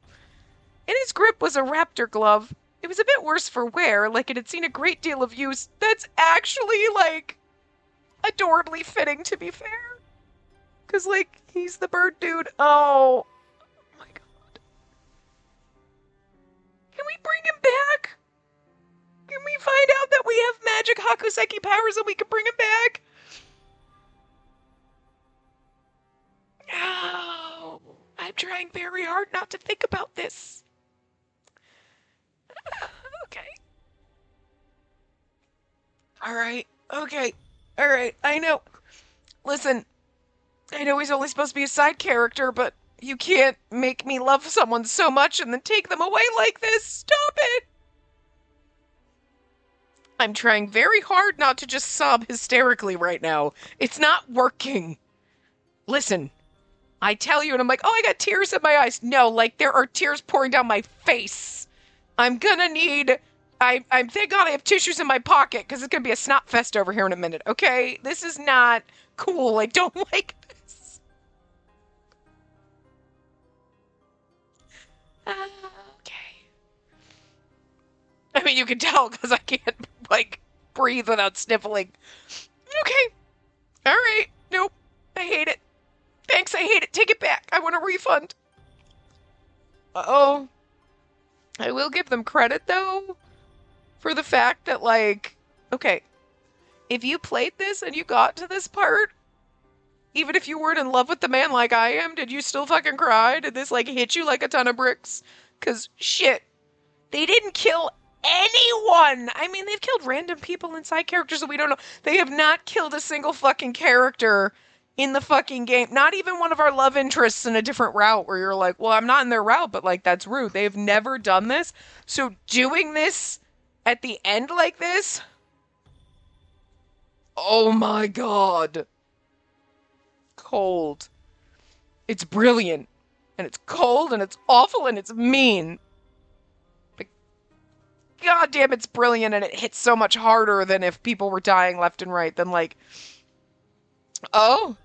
In his grip was a raptor glove. It was a bit worse for wear, like it had seen a great deal of use. That's actually, like, adorably fitting, to be fair. Because, like, he's the bird dude. Oh. Oh my god. Can we bring him back? Can we find out that we have magic Hakuseki powers and we can bring him back? Oh. I'm trying very hard not to think about this. Okay. Alright. Okay. Alright. I know. Listen, I know he's only supposed to be a side character, but you can't make me love someone so much and then take them away like this. Stop it! I'm trying very hard not to just sob hysterically right now. It's not working. Listen, I tell you, and I'm like, oh, I got tears in my eyes. No, like, there are tears pouring down my face. I'm gonna need... I'm thank God I have tissues in my pocket, because it's gonna be a snot fest over here in a minute, okay? This is not cool. I don't like this. Okay. I mean, you can tell, because I can't, like, breathe without sniffling. Okay. Alright. Nope. I hate it. Thanks, I hate it. Take it back. I want a refund. Uh-oh. I will give them credit, though, for the fact that, like, okay, if you played this and you got to this part, even if you weren't in love with the man like I am, did you still fucking cry? Did this, like, hit you like a ton of bricks? Because, shit, they didn't kill anyone! I mean, they've killed random people and side characters that we don't know. They have not killed a single fucking character in the fucking game. Not even one of our love interests in a different route where you're like, well, I'm not in their route, but, like, that's rude. They've never done this. So doing this at the end like this? Oh my god. Cold. It's brilliant. And it's cold and it's awful and it's mean. But god damn, it's brilliant and it hits so much harder than if people were dying left and right than like, oh,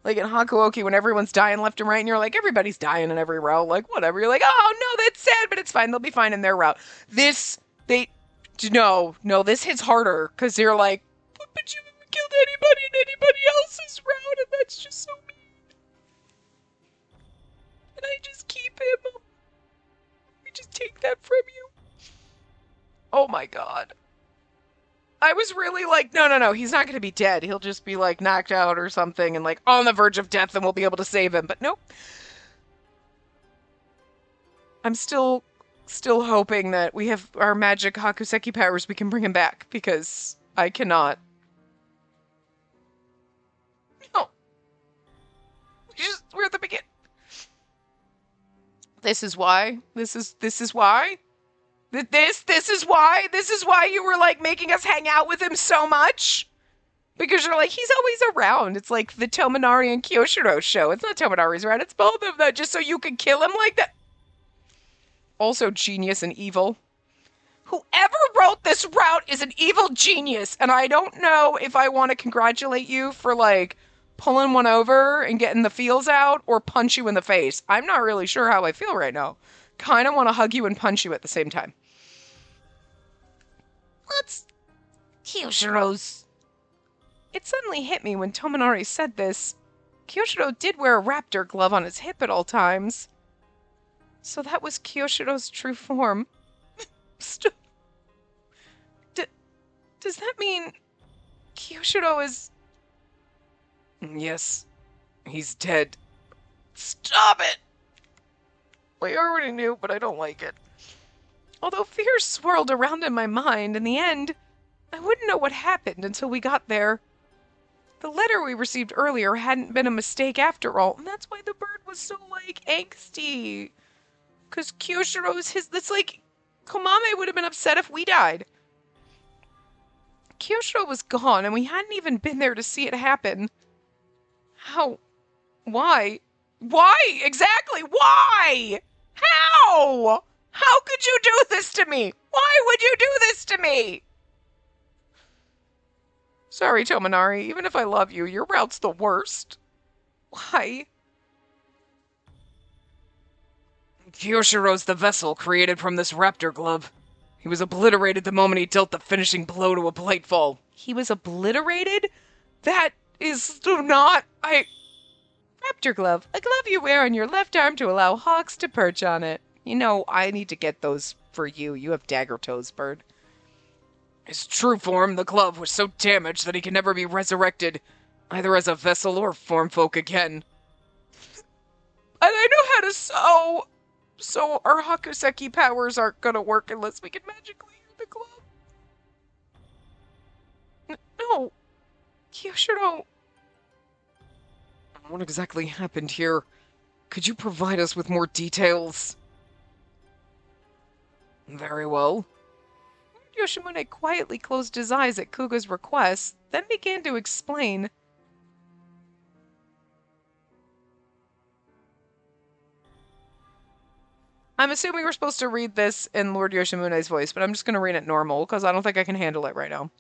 like in Hakuoki when everyone's dying left and right and you're like, everybody's dying in every route, like whatever. You're like, oh no, that's sad, but it's fine. They'll be fine in their route. This, no, this hits harder because you're like, but you haven't killed anybody in anybody else's route and that's just so mean. And I just keep him. We just take that from you. Oh my god. I was really like, no, he's not going to be dead. He'll just be like knocked out or something and like on the verge of death and we'll be able to save him. But nope. I'm still hoping that we have our magic Hakuseki powers, we can bring him back because I cannot. No. We're at the beginning. This is why. This is why. This is why you were like making us hang out with him so much? Because you're like, he's always around. It's like the Tominari and Kyoshiro show. It's not Tominari's around, it's both of them, just so you can kill him like that. Also genius and evil. Whoever wrote this route is an evil genius, and I don't know if I want to congratulate you for like pulling one over and getting the feels out or punch you in the face. I'm not really sure how I feel right now. Kind of want to hug you and punch you at the same time. Let's... Kyoshiro's... It suddenly hit me when Tominari said this. Kyoshiro did wear a raptor glove on his hip at all times. So that was Kyoshiro's true form. Does that mean Kyoshiro is... Yes, he's dead. Stop it! We already knew, but I don't like it. Although fears swirled around in my mind, in the end, I wouldn't know what happened until we got there. The letter we received earlier hadn't been a mistake after all, and that's why the bird was so, angsty. Because Kyoshiro's that's like, Komame would have been upset if we died. Kyoshiro was gone, and we hadn't even been there to see it happen. How? Why? Why? Exactly, why? How? How could you do this to me? Why would you do this to me? Sorry, Tominari, even if I love you, your route's the worst. Why? Kyoshiro's the vessel created from this raptor glove. He was obliterated the moment he dealt the finishing blow to a Blightfall. He was obliterated? That is not... Raptor glove. A glove you wear on your left arm to allow hawks to perch on it. You know, I need to get those for you. You have dagger toes, bird. His true form, the glove, was so damaged that he can never be resurrected, either as a vessel or form folk again. And I know how to sew, so our Hakuseki powers aren't gonna work unless we can magically use the glove. No, Kyoshiro. What exactly happened here? Could you provide us with more details? Very well. Yoshimune quietly closed his eyes at Kuga's request, then began to explain. I'm assuming we're supposed to read this in Lord Yoshimune's voice, but I'm just going to read it normal, because I don't think I can handle it right now.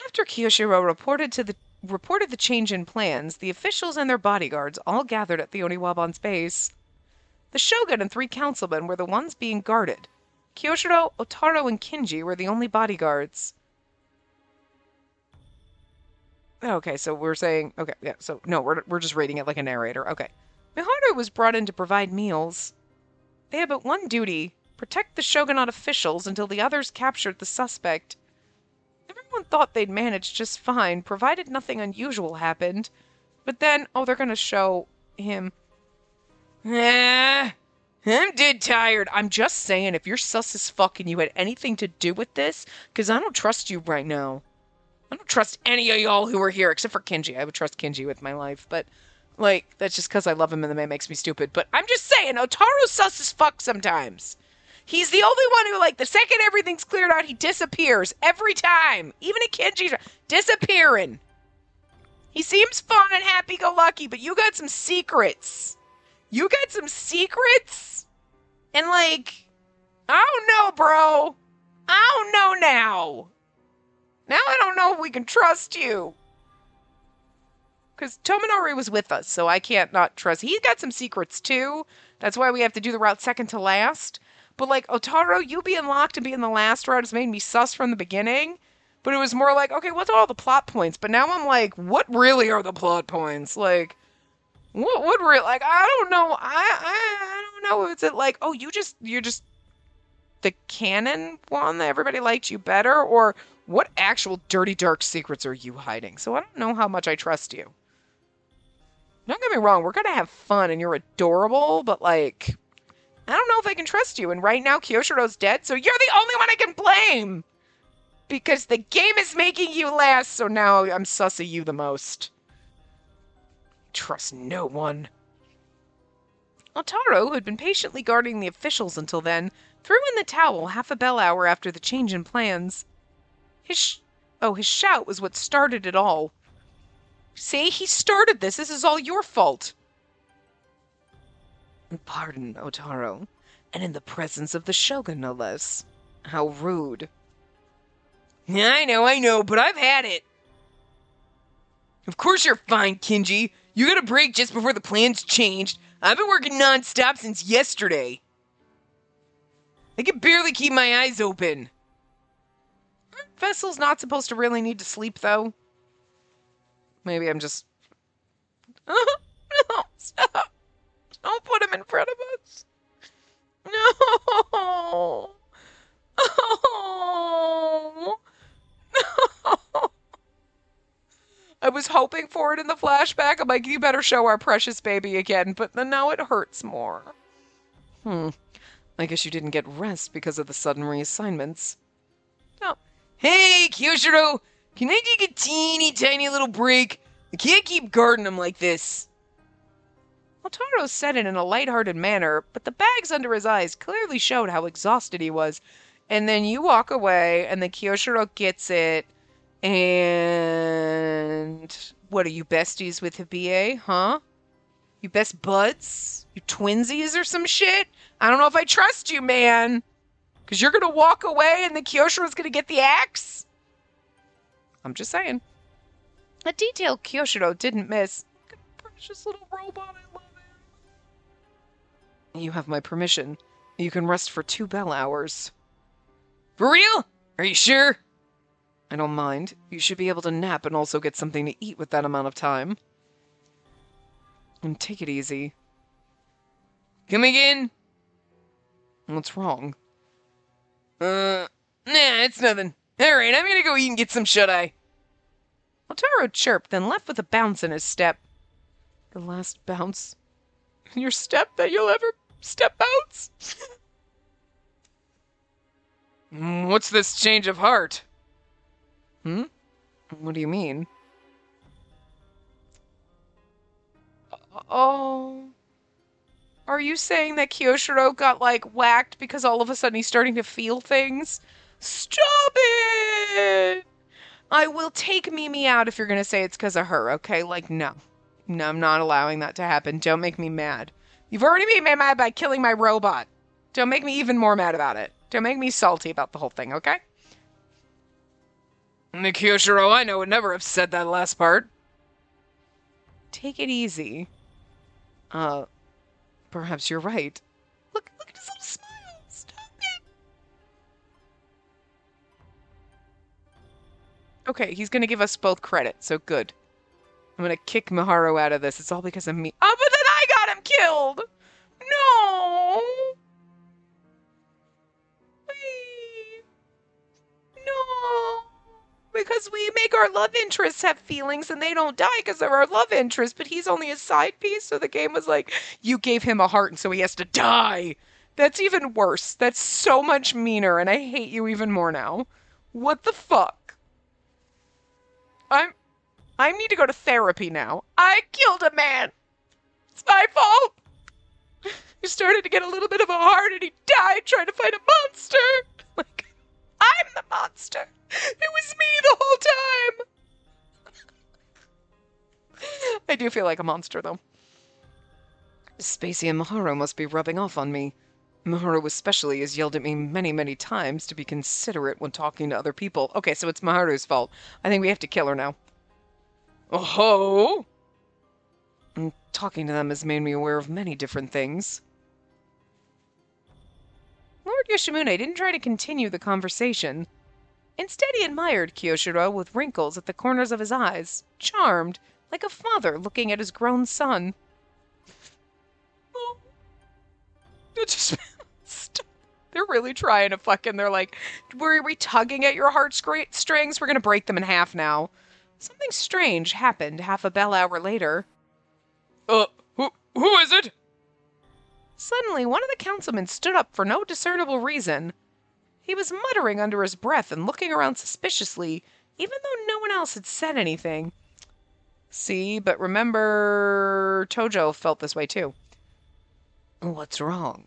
After Kiyoshiro reported the change in plans, the officials and their bodyguards all gathered at the Oniwaban's base. The shogun and 3 councilmen were the ones being guarded. Kyoshiro, Otaro, and Kinji were the only bodyguards. Okay, so we're saying... Okay, yeah, so no, we're just reading it like a narrator. Okay. Miharu was brought in to provide meals. They had but one duty, protect the shogunate officials until the others captured the suspect. Everyone thought they'd manage just fine, provided nothing unusual happened. But then, they're gonna show him. I'm dead tired. I'm just saying, if you're sus as fuck and you had anything to do with this, because I don't trust you right now. I don't trust any of y'all who are here, except for Kinji. I would trust Kinji with my life, but, that's just because I love him and the man makes me stupid. But I'm just saying, Otaro's sus as fuck sometimes. He's the only one who, the second everything's cleared out, he disappears. Every time. Even at Kinji's, disappearing. He seems fun and happy-go-lucky, but you got some secrets. You got some secrets? And, I don't know, bro. I don't know now. Now I don't know if we can trust you. Because Tominari was with us, so I can't not trust. He's got some secrets, too. That's why we have to do the route second to last. But, Otaro, you being locked and being the last route has made me sus from the beginning. But it was more okay, what's all the plot points? But now I'm what really are the plot points? What really, I don't know. I don't know. Is it you're just the canon one that everybody liked you better? Or what actual dirty, dark secrets are you hiding? So I don't know how much I trust you. Don't get me wrong, we're gonna have fun and you're adorable, but I don't know if I can trust you. And right now, Kyoshiro's dead, so you're the only one I can blame! Because the game is making you last, so now I'm sus of you the most. Trust no one. Otaro, who had been patiently guarding the officials until then, threw in the towel half a bell hour after the change in plans. His shout was what started it all. See, he started this. This is all your fault. Pardon, Otaro. And in the presence of the shogun, no less. How rude. I know, but I've had it. Of course you're fine, Kinji. You got a break just before the plans changed. I've been working non-stop since yesterday. I can barely keep my eyes open. Aren't vessels not supposed to really need to sleep, though? Maybe I'm just... No, stop. Don't put him in front of us. No. Oh. No. I was hoping for it in the flashback. I'm you better show our precious baby again, but now it hurts more. I guess you didn't get rest because of the sudden reassignments. Oh. Hey, Kyoshiro! Can I take a teeny tiny little break? I can't keep guarding him like this. Otaro said it in a lighthearted manner, but the bags under his eyes clearly showed how exhausted he was. And then you walk away, and the Kyoshiro gets it, and... What, are you besties with Hibie, huh? You best buds? You twinsies or some shit? I don't know if I trust you, man. Because you're going to walk away and the Kyoshiro's going to get the axe? I'm just saying. A detail Kyoshiro didn't miss. Precious little robot, I love him. You have my permission. You can rest for 2 bell hours. For real? Are you sure? I don't mind. You should be able to nap and also get something to eat with that amount of time. And take it easy. Come again? What's wrong? Nah, it's nothing. Alright, I'm gonna go eat and get some shut-eye. Otaro chirped, then left with a bounce in his step. The last bounce in your step that you'll ever step bounce? What's this change of heart? What do you mean? Oh... Are you saying that Kyoshiro got, like, whacked because all of a sudden he's starting to feel things? Stop it! I will take Mimi out if you're going to say it's because of her, okay? Like, no. No, I'm not allowing that to happen. Don't make me mad. You've already made me mad by killing my robot. Don't make me even more mad about it. Don't make me salty about the whole thing, okay? The Kyoshiro I know would never have said that last part. Take it easy. Perhaps you're right. Look at his little smile. Stop it. Okay, he's gonna give us both credit, so good. I'm gonna kick Miharu out of this. It's all because of me. Oh, but then I got him killed! No! Wait. No! Because we make our love interests have feelings and they don't die because they're our love interests, but he's only a side piece, so the game was like, you gave him a heart and so he has to die. That's even worse. That's so much meaner and I hate you even more now. What the fuck? I need to go to therapy now. I killed a man. It's my fault. He started to get a little bit of a heart and he died trying to fight a monster. Like, I'm the monster. It was me the whole time! I do feel like a monster, though. Spacey and Miharu must be rubbing off on me. Miharu especially has yelled at me many, many times to be considerate when talking to other people. Okay, so it's Miharu's fault. I think we have to kill her now. Oh-ho! Talking to them has made me aware of many different things. Lord Yoshimune didn't try to continue the conversation. Instead, he admired Kyoshiro with wrinkles at the corners of his eyes, charmed, like a father looking at his grown son. Oh. They're really trying to fucking, they're like, were we tugging at your heartstrings? We're gonna break them in half now. Something strange happened half a bell hour later. Who is it? Suddenly, one of the councilmen stood up for no discernible reason. He was muttering under his breath and looking around suspiciously, even though no one else had said anything. See, but remember, Tojo felt this way too. What's wrong?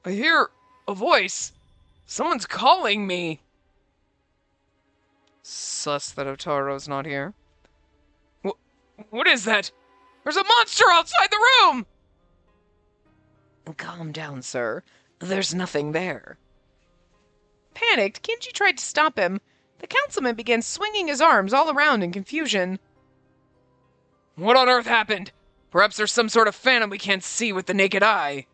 I hear a voice. Someone's calling me. Sus that Otaro's not here. What is that? There's a monster outside the room! Calm down, sir. There's nothing there. Panicked, Kinji tried to stop him. The councilman began swinging his arms all around in confusion. What on earth happened? Perhaps there's some sort of phantom we can't see with the naked eye.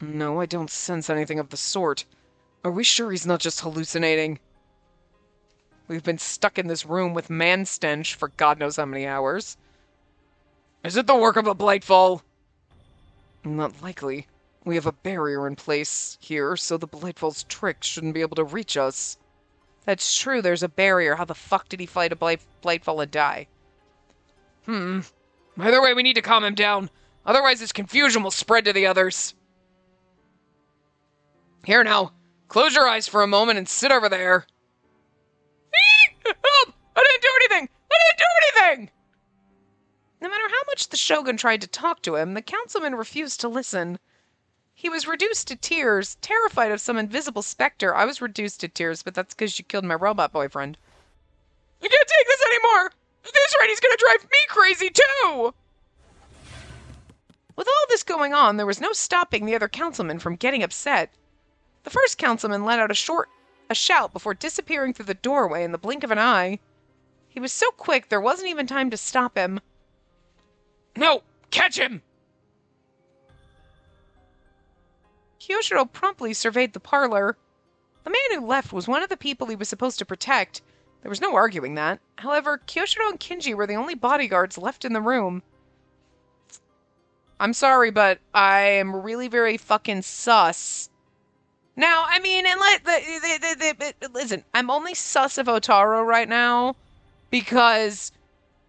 No, I don't sense anything of the sort. Are we sure he's not just hallucinating? We've been stuck in this room with man stench for God knows how many hours. Is it the work of a Blightfall? Not likely. We have a barrier in place here, so the Blightfall's trick shouldn't be able to reach us. That's true, there's a barrier. How the fuck did he fight a Blightfall and die? Either way, we need to calm him down. Otherwise his confusion will spread to the others. Here now, close your eyes for a moment and sit over there. Help! I didn't do anything! I didn't do anything! No matter how much the Shogun tried to talk to him, the councilman refused to listen. He was reduced to tears, terrified of some invisible specter. I was reduced to tears, but that's because you killed my robot boyfriend. I can't take this anymore! At this rate, he's gonna drive me crazy, too! With all this going on, there was no stopping the other councilmen from getting upset. The first councilman let out a shout before disappearing through the doorway in the blink of an eye. He was so quick there wasn't even time to stop him. No! Catch him! Kyoshiro promptly surveyed the parlor. The man who left was one of the people he was supposed to protect. There was no arguing that. However, Kyoshiro and Kinji were the only bodyguards left in the room. I'm sorry, but I am really very fucking sus. Now, I mean, and listen, I'm only sus of Otaro right now because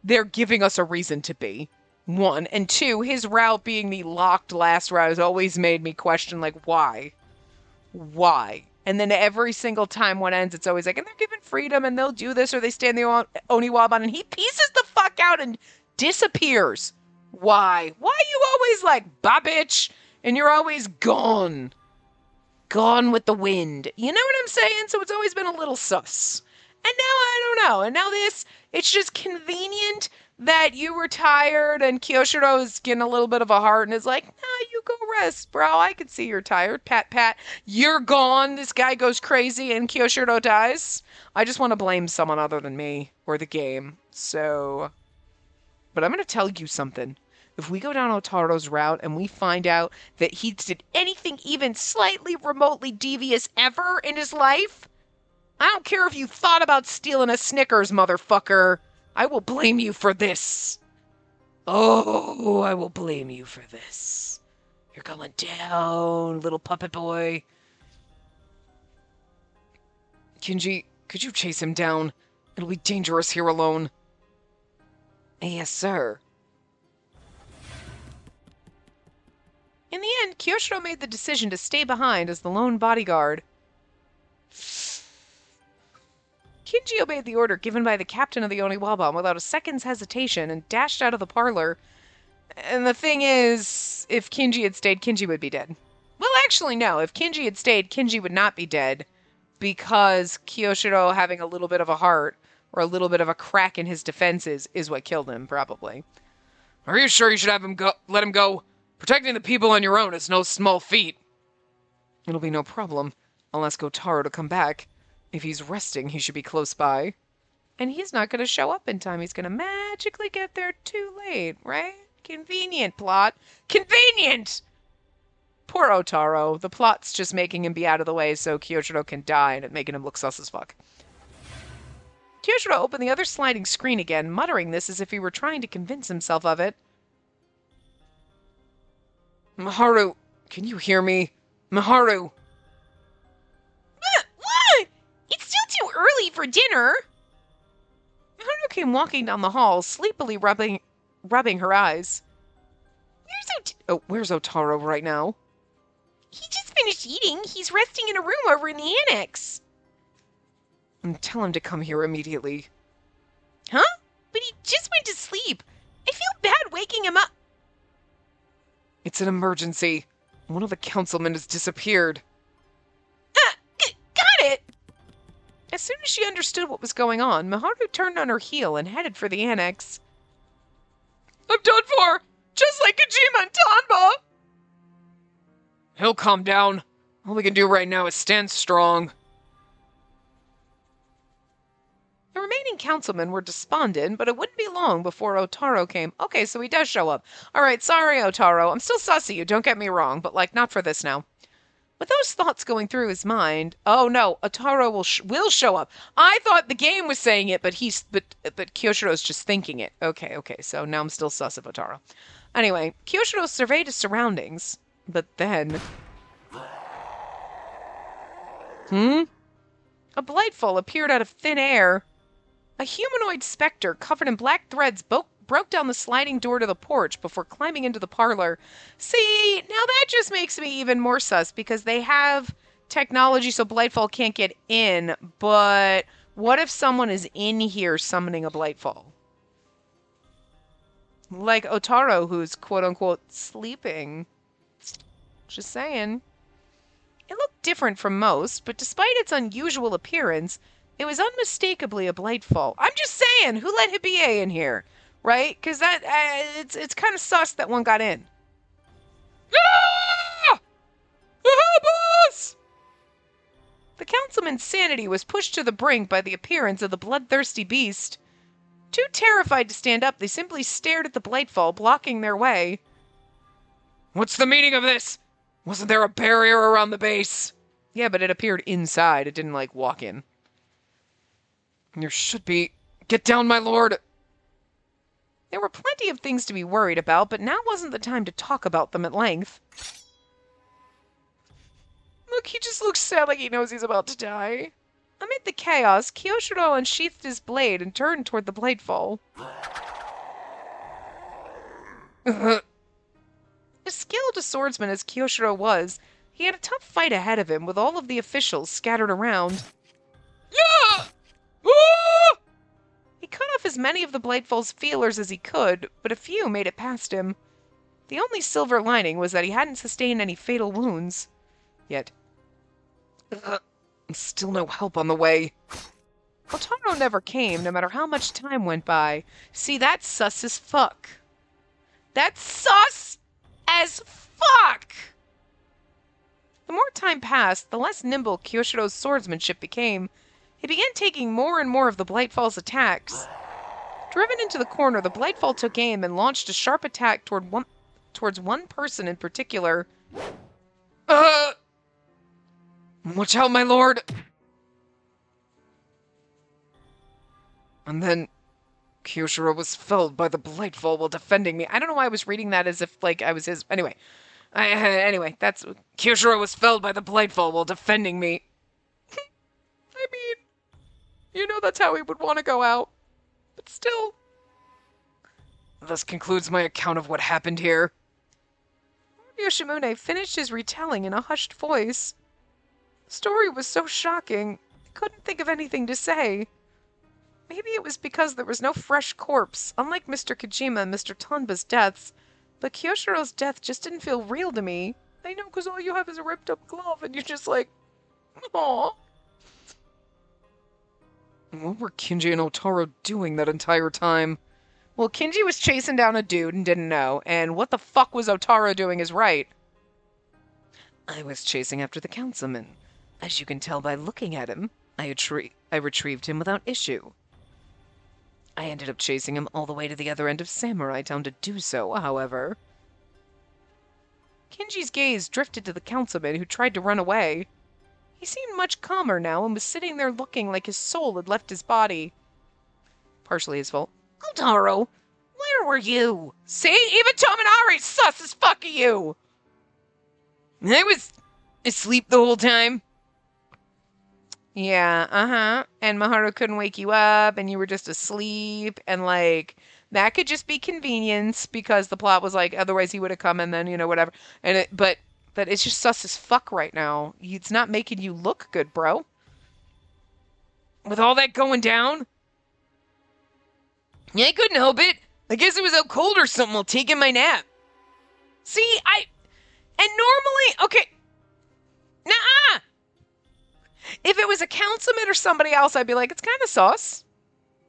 they're giving us a reason to be. One, and two, his route being the locked last route has always made me question, like, why? Why? And then every single time one ends, it's always like, and they're given freedom, and they'll do this, or they stay in the Oniwaban, and he pieces the fuck out and disappears. Why? Why are you always like, bah, bitch, and you're always gone? Gone with the wind. You know what I'm saying? So it's always been a little sus. And now I don't know. And now this, it's just convenient that you were tired and Kyoshiro is getting a little bit of a heart and is like, nah, you go rest, bro. I can see you're tired. Pat, pat. You're gone. This guy goes crazy and Kyoshiro dies. I just want to blame someone other than me or the game. So, but I'm going to tell you something. If we go down Otaro's route and we find out that he did anything even slightly remotely devious ever in his life, I don't care if you thought about stealing a Snickers, motherfucker. I will blame you for this. Oh, I will blame you for this. You're going down, little puppet boy. Kinji, could you chase him down? It'll be dangerous here alone. Yes, sir. In the end, Kyoshiro made the decision to stay behind as the lone bodyguard. Kinji obeyed the order given by the captain of the Oniwaban without a second's hesitation and dashed out of the parlor. And the thing is, if Kinji had stayed, Kinji would be dead. Well, actually, no. If Kinji had stayed, Kinji would not be dead because Kyoshiro having a little bit of a heart or a little bit of a crack in his defenses is what killed him, probably. Are you sure you should have him go? Let him go? Protecting the people on your own is no small feat. It'll be no problem. I'll ask Otaro to come back. If he's resting, he should be close by. And he's not going to show up in time. He's going to magically get there too late, right? Convenient plot. Convenient! Poor Otaro. The plot's just making him be out of the way so Kyoshiro can die and making him look sus as fuck. Kyoshiro opened the other sliding screen again, muttering this as if he were trying to convince himself of it. Miharu, can you hear me? Miharu! What? It's still too early for dinner. Miharu came walking down the hall, sleepily rubbing her eyes. Where's Otaro right now? He just finished eating. He's resting in a room over in the annex. Tell him to come here immediately. Huh? But he just went to sleep. I feel bad waking him up. It's an emergency. One of the councilmen has disappeared. Got it! As soon as she understood what was going on, Miharu turned on her heel and headed for the annex. I'm done for! Just like Kojima and Tanba! He'll calm down. All we can do right now is stand strong. The remaining councilmen were despondent, but it wouldn't be long before Otaro came. Okay, so he does show up. Alright, sorry, Otaro. I'm still sus at you, don't get me wrong, but, like, not for this now. With those thoughts going through his mind, oh no, Otaro will show up. I thought the game was saying it, but Kyoshiro's just thinking it. Okay, so now I'm still sus of Otaro. Anyway, Kyoshiro surveyed his surroundings, but then... A blightful appeared out of thin air. A humanoid specter covered in black threads broke down the sliding door to the porch before climbing into the parlor. See, now that just makes me even more sus because they have technology so Blightfall can't get in, but what if someone is in here summoning a Blightfall? Like Otaro, who's quote unquote sleeping. Just saying. It looked different from most, but despite its unusual appearance, it was unmistakably a Blightfall. I'm just saying, who let Hibie in here? Right? Because that it's kind of sus that one got in. Ah! Help us! The councilman's sanity was pushed to the brink by the appearance of the bloodthirsty beast. Too terrified to stand up, they simply stared at the Blightfall, blocking their way. What's the meaning of this? Wasn't there a barrier around the base? Yeah, but it appeared inside. It didn't, like, walk in. There should be. Get down, my lord! There were plenty of things to be worried about, but now wasn't the time to talk about them at length. Look, he just looks sad like he knows he's about to die. Amid the chaos, Kyoshiro unsheathed his blade and turned toward the Blightfall. As skilled a swordsman as Kyoshiro was, he had a tough fight ahead of him with all of the officials scattered around. Yeah! Ah! He cut off as many of the Blightfall's feelers as he could, but a few made it past him. The only silver lining was that he hadn't sustained any fatal wounds. Yet. Still no help on the way. Otaro never came, no matter how much time went by. See, that's sus as fuck. That's sus as fuck! The more time passed, the less nimble Kyoshiro's swordsmanship became. He began taking more and more of the Blightfall's attacks. Driven into the corner, the Blightfall took aim and launched a sharp attack towards one person in particular. Watch out, my lord! And then Kyoshiro was felled by the Blightfall while defending me. I don't know why I was reading that as if, like, I was his... Anyway. That's... Kyoshiro was felled by the Blightfall while defending me. I mean, you know that's how he would want to go out. But still. Thus concludes my account of what happened here. Yoshimune finished his retelling in a hushed voice. The story was so shocking, I couldn't think of anything to say. Maybe it was because there was no fresh corpse, unlike Mr. Kojima and Mr. Tonba's deaths, but Kyoshiro's death just didn't feel real to me. I know, because all you have is a ripped-up glove, and you're just like, aww. What were Kinji and Otaro doing that entire time? Well, Kinji was chasing down a dude and didn't know, and what the fuck was Otaro doing is right. I was chasing after the councilman. As you can tell by looking at him, I retrieved him without issue. I ended up chasing him all the way to the other end of Samurai Town to do so, however. Kinji's gaze drifted to the councilman who tried to run away. He seemed much calmer now and was sitting there looking like his soul had left his body. Partially his fault. Otaro, where were you? See? Even Tominari's sus as fuck of you! I was asleep the whole time. Yeah, and Maharu couldn't wake you up, and you were just asleep, and, like, that could just be convenience, because the plot was like, otherwise he would have come, and then, whatever. But it's just sus as fuck right now. It's not making you look good, bro. With all that going down? Yeah, I couldn't help it. I guess it was out cold or something while taking my nap. See, and normally, okay, nuh-uh. If it was a councilman or somebody else, I'd be like, it's kind of sus.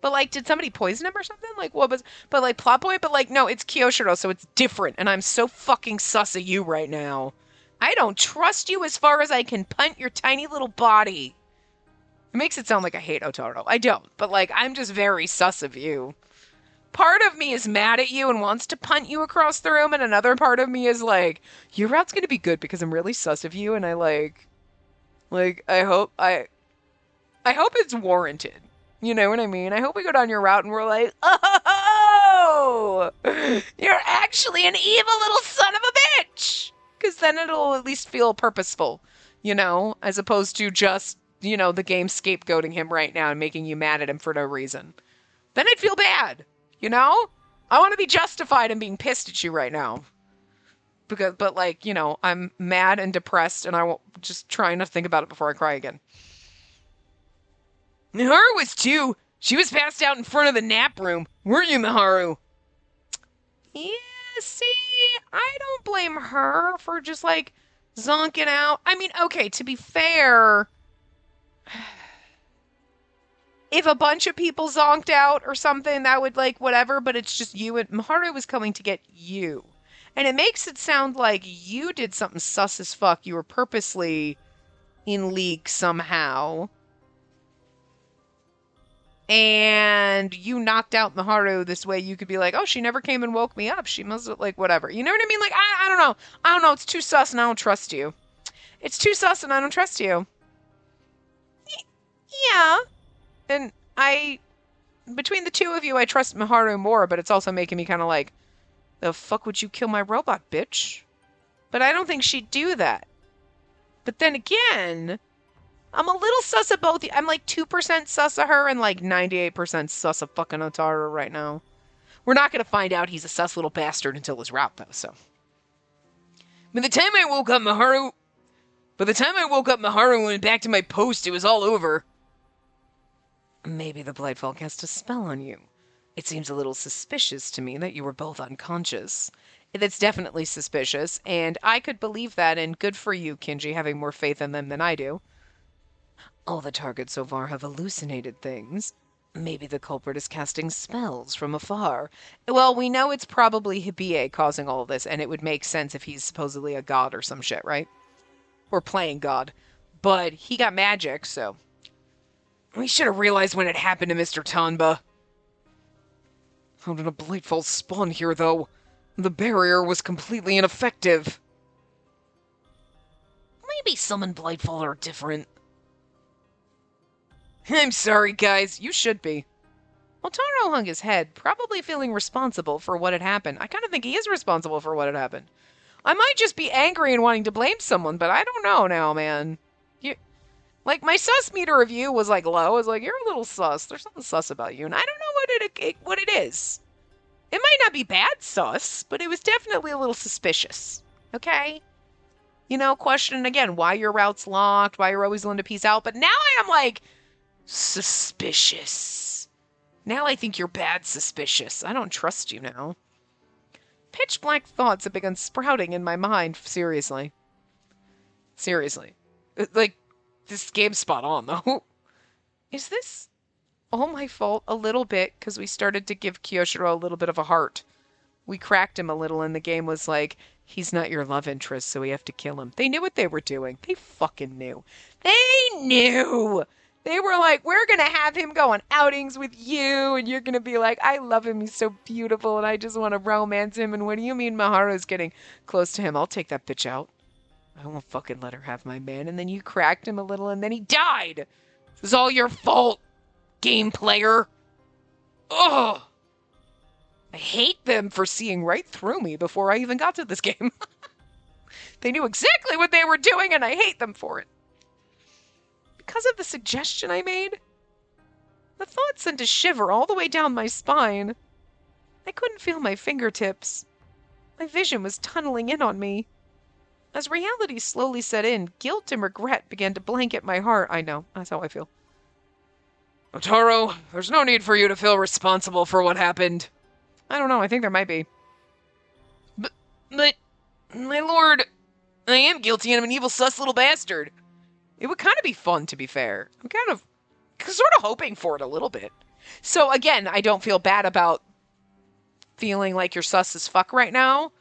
But, like, did somebody poison him or something? Like, what was... But, like, plot point? But, like, no, it's Kyoshiro, so it's different. And I'm so fucking sus of you right now. I don't trust you as far as I can punt your tiny little body. It makes it sound like I hate Otaro. I don't. But, like, I'm just very sus of you. Part of me is mad at you and wants to punt you across the room. And another part of me is like, your route's going to be good because I'm really sus of you. And I, like, I hope it's warranted. You know what I mean? I hope we go down your route and we're like, oh, you're actually an evil little son of a bitch. Because then it'll at least feel purposeful, as opposed to just, the game scapegoating him right now and making you mad at him for no reason. Then I'd feel bad, I want to be justified in being pissed at you right now. but like, I'm mad and depressed and I won't just try not to think about it before I cry again. Miharu was too. She was passed out in front of the nap room. Weren't you, Miharu? Yeah, see, I don't blame her for just like zonking out. I mean, okay, to be fair, if a bunch of people zonked out or something, that would like whatever, but it's just you and Miharu was coming to get you. And it makes it sound like you did something sus as fuck. You were purposely in league somehow. And you knocked out Miharu this way. You could be like, oh, she never came and woke me up. She must have, like, whatever. You know what I mean? Like, I don't know. I don't know. It's too sus and I don't trust you. It's too sus and I don't trust you. Yeah. And between the two of you, I trust Miharu more, but it's also making me kind of like, the fuck would you kill my robot, bitch? But I don't think she'd do that. But then again, I'm a little sus of both. I'm like 2% sus of her and like 98% sus of fucking Otaru right now. We're not going to find out he's a sus little bastard until his route, though, so. By the time I woke up Miharu and went back to my post, it was all over. Maybe the Blightfall cast a spell on you. It seems a little suspicious to me that you were both unconscious. That's definitely suspicious, and I could believe that, and good for you, Kinji, having more faith in them than I do. All the targets so far have hallucinated things. Maybe the culprit is casting spells from afar. Well, we know it's probably Hibie causing all of this, and it would make sense if he's supposedly a god or some shit, right? Or playing god. But he got magic, so. We should have realized when it happened to Mr. Tanba. How did a Blightfall spawn here, though? The barrier was completely ineffective. Maybe summon Blightfall are different. I'm sorry, guys. You should be. Otaro hung his head, probably feeling responsible for what had happened. I kind of think he is responsible for what had happened. I might just be angry and wanting to blame someone, but I don't know now, man. Like, my sus meter of you was, like, low. I was like, you're a little sus. There's something sus about you. And I don't know what it is. It might not be bad sus, but it was definitely a little suspicious. Okay? Questioning again why your route's locked, why you're always willing to peace out. But now I am, like, suspicious. Now I think you're bad suspicious. I don't trust you now. Pitch black thoughts have begun sprouting in my mind. Seriously. Like, this game's spot on, though. Is this all my fault? A little bit, because we started to give Kyoshiro a little bit of a heart. We cracked him a little, and the game was like, he's not your love interest, so we have to kill him. They knew what they were doing. They fucking knew. They knew! They were like, we're going to have him go on outings with you, and you're going to be like, I love him, he's so beautiful, and I just want to romance him, and what do you mean Miharu's getting close to him? I'll take that bitch out. I won't fucking let her have my man. And then you cracked him a little, and then he died. This is all your fault, game player. Ugh. I hate them for seeing right through me before I even got to this game. They knew exactly what they were doing, and I hate them for it. Because of the suggestion I made, the thought sent a shiver all the way down my spine. I couldn't feel my fingertips. My vision was tunneling in on me. As reality slowly set in, guilt and regret began to blanket my heart. I know, that's how I feel. Otaro, there's no need for you to feel responsible for what happened. I don't know, I think there might be. But, my lord, I am guilty and I'm an evil sus little bastard. It would kind of be fun, to be fair. I'm kind of sort of hoping for it a little bit. So again, I don't feel bad about feeling like you're sus as fuck right now.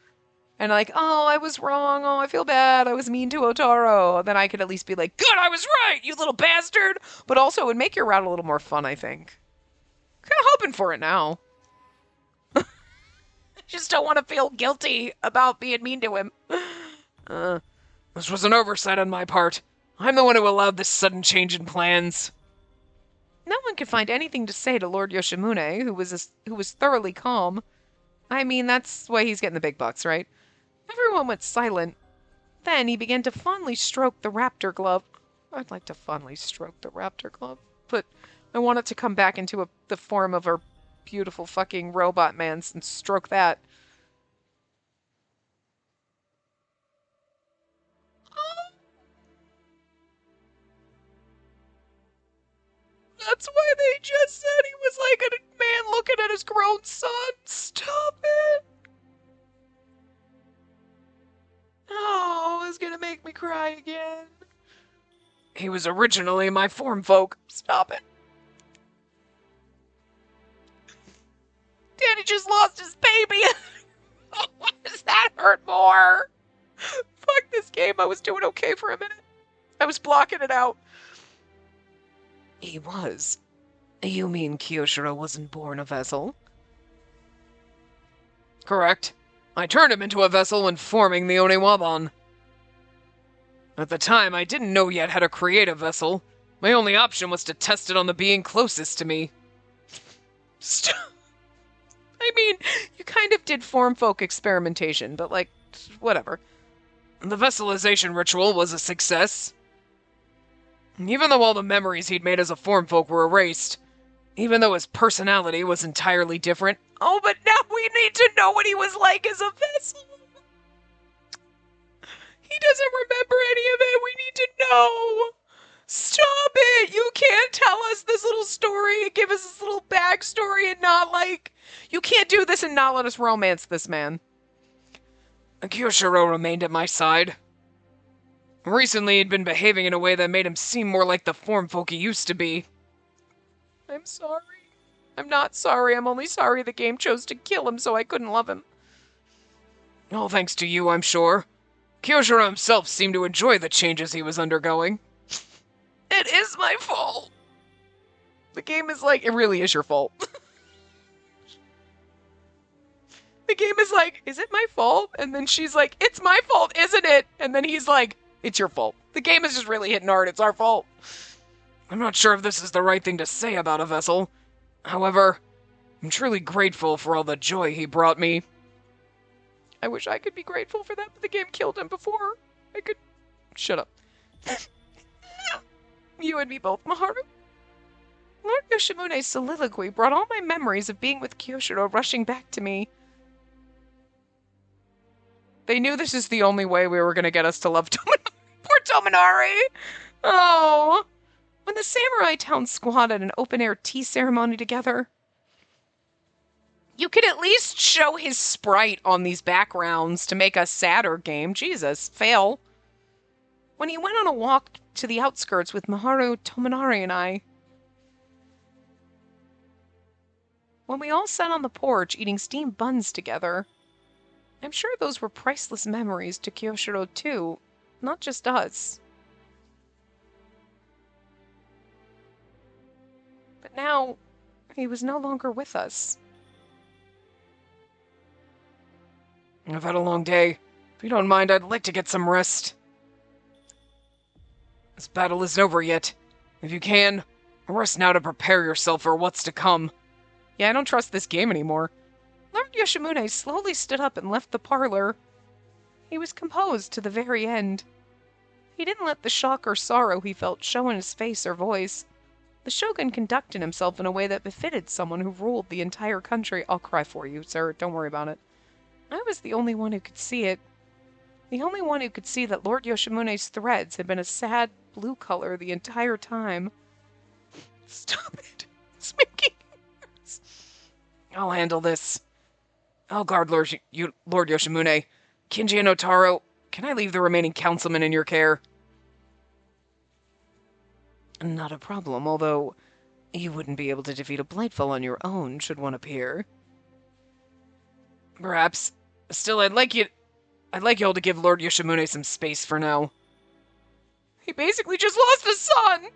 And like, oh, I was wrong. Oh, I feel bad. I was mean to Otaro. Then I could at least be like, good, I was right, you little bastard. But also, it would make your route a little more fun, I think. Kind of hoping for it now. Just don't want to feel guilty about being mean to him. This was an oversight on my part. I'm the one who allowed this sudden change in plans. No one could find anything to say to Lord Yoshimune, who was thoroughly calm. I mean, that's why he's getting the big bucks, right? Everyone went silent. Then he began to fondly stroke the raptor glove. I'd like to fondly stroke the raptor glove, but I want it to come back into the form of our beautiful fucking robot man and stroke that. That's why they just said he was like a man looking at his grown son. Stop it. Oh, it's gonna make me cry again. He was originally my form folk. Stop it. Danny just lost his baby. Why does that hurt more? Fuck this game. I was doing okay for a minute. I was blocking it out. He was. You mean Kyoshiro wasn't born a vessel? Correct. I turned him into a vessel when forming the Oniwaban. At the time, I didn't know yet how to create a vessel. My only option was to test it on the being closest to me. Stop. I mean, you kind of did form folk experimentation, but like, whatever. The vesselization ritual was a success. Even though all the memories he'd made as a form folk were erased, even though his personality was entirely different. Oh, but now we need to know what he was like as a vessel. He doesn't remember any of it. We need to know. Stop it. You can't tell us this little story and give us this little backstory and not like... You can't do this and not let us romance this man. Kyoshiro remained at my side. Recently, he'd been behaving in a way that made him seem more like the form folk he used to be. I'm sorry. I'm not sorry. I'm only sorry the game chose to kill him so I couldn't love him. All thanks to you, I'm sure. Kyoshiro himself seemed to enjoy the changes he was undergoing. It is my fault. The game is like, it really is your fault. The game is like, is it my fault? And then she's like, it's my fault, isn't it? And then he's like, it's your fault. The game is just really hitting hard. It's our fault. I'm not sure if this is the right thing to say about a vessel. However, I'm truly grateful for all the joy he brought me. I wish I could be grateful for that, but the game killed him before I could... Shut up. You and me both, Maharu. Lord Yoshimune's soliloquy brought all my memories of being with Kyoshiro rushing back to me. They knew this is the only way we were going to get us to love Tominari. Poor Tominari! Oh... When the samurai town squad had an open-air tea ceremony together. You could at least show his sprite on these backgrounds to make a sadder game. Jesus, fail. When he went on a walk to the outskirts with Maharu, Tominari, and I. When we all sat on the porch eating steamed buns together. I'm sure those were priceless memories to Kyoshiro too, not just us. But now, he was no longer with us. I've had a long day. If you don't mind, I'd like to get some rest. This battle isn't over yet. If you can, rest now to prepare yourself for what's to come. Yeah, I don't trust this game anymore. Lord Yoshimune slowly stood up and left the parlor. He was composed to the very end. He didn't let the shock or sorrow he felt show in his face or voice. The shogun conducted himself in a way that befitted someone who ruled the entire country. I'll cry for you, sir. Don't worry about it. I was the only one who could see it. The only one who could see that Lord Yoshimune's threads had been a sad blue color the entire time. Stop it. It's making me nervous. I'll handle this. I'll guard Lord Yoshimune. Kinji and Otaro, can I leave the remaining councilmen in your care? Not a problem, although you wouldn't be able to defeat a Blightfell on your own should one appear. Perhaps. Still, I'd like y'all to give Lord Yoshimune some space for now. He basically just lost a son!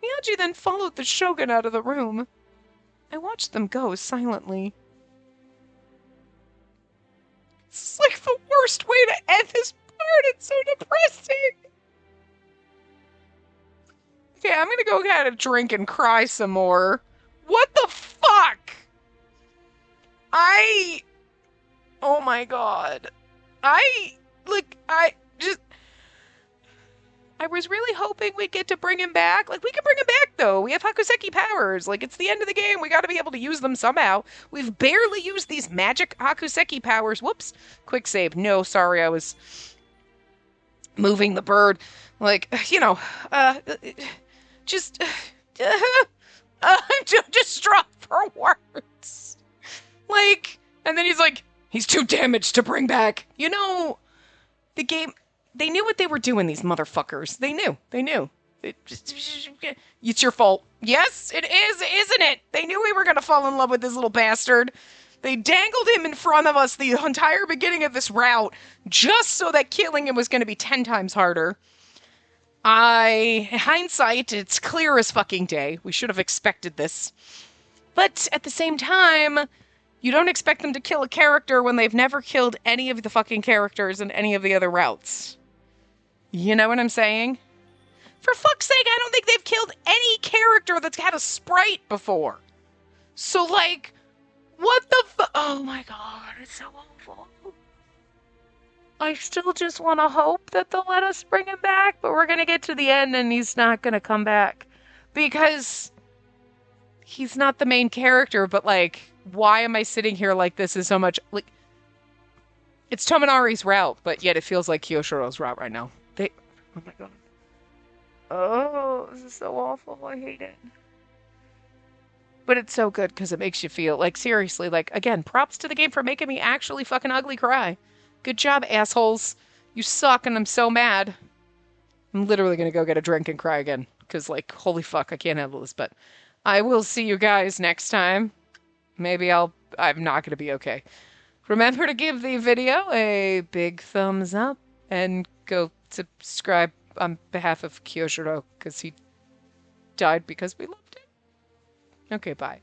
Miyaji then followed the shogun out of the room. I watched them go silently. This is like the worst way to end this part. It's so depressing. Okay, I'm gonna go get a drink and cry some more. What the fuck? Oh my god. I was really hoping we'd get to bring him back. Like, we can bring him back, though. We have Hakuseki powers. Like, it's the end of the game. We gotta be able to use them somehow. We've barely used these magic Hakuseki powers. Whoops. Quick save. No, sorry, I was moving the bird. Like, just I'm too distraught for words. Like, and then he's like, he's too damaged to bring back. You know, the game, they knew what they were doing, these motherfuckers. They knew. It's your fault. Yes, it is, isn't it? They knew we were going to fall in love with this little bastard. They dangled him in front of us the entire beginning of this route just so that killing him was going to be 10 times harder. Hindsight, it's clear as fucking day. We should have expected this. But at the same time, you don't expect them to kill a character when they've never killed any of the fucking characters in any of the other routes. You know what I'm saying? For fuck's sake, I don't think they've killed any character that's had a sprite before. So, like, what the oh my god, it's so awful. I still just want to hope that they'll let us bring him back, but we're going to get to the end and he's not going to come back. Because he's not the main character, but, like, why am I sitting here like this is so much, like, it's Tominari's route, but yet it feels like Kyoshiro's route right now. Oh my god. Oh, this is so awful. I hate it. But it's so good because it makes you feel, like, seriously, like, again, props to the game for making me actually fucking ugly cry. Good job, assholes. You suck and I'm so mad. I'm literally gonna go get a drink and cry again. Because, like, holy fuck, I can't handle this. But I will see you guys next time. Maybe I'm not gonna be okay. Remember to give the video a big thumbs up. And go subscribe on behalf of Kyoshiro. Because he died because we loved him. Okay, bye.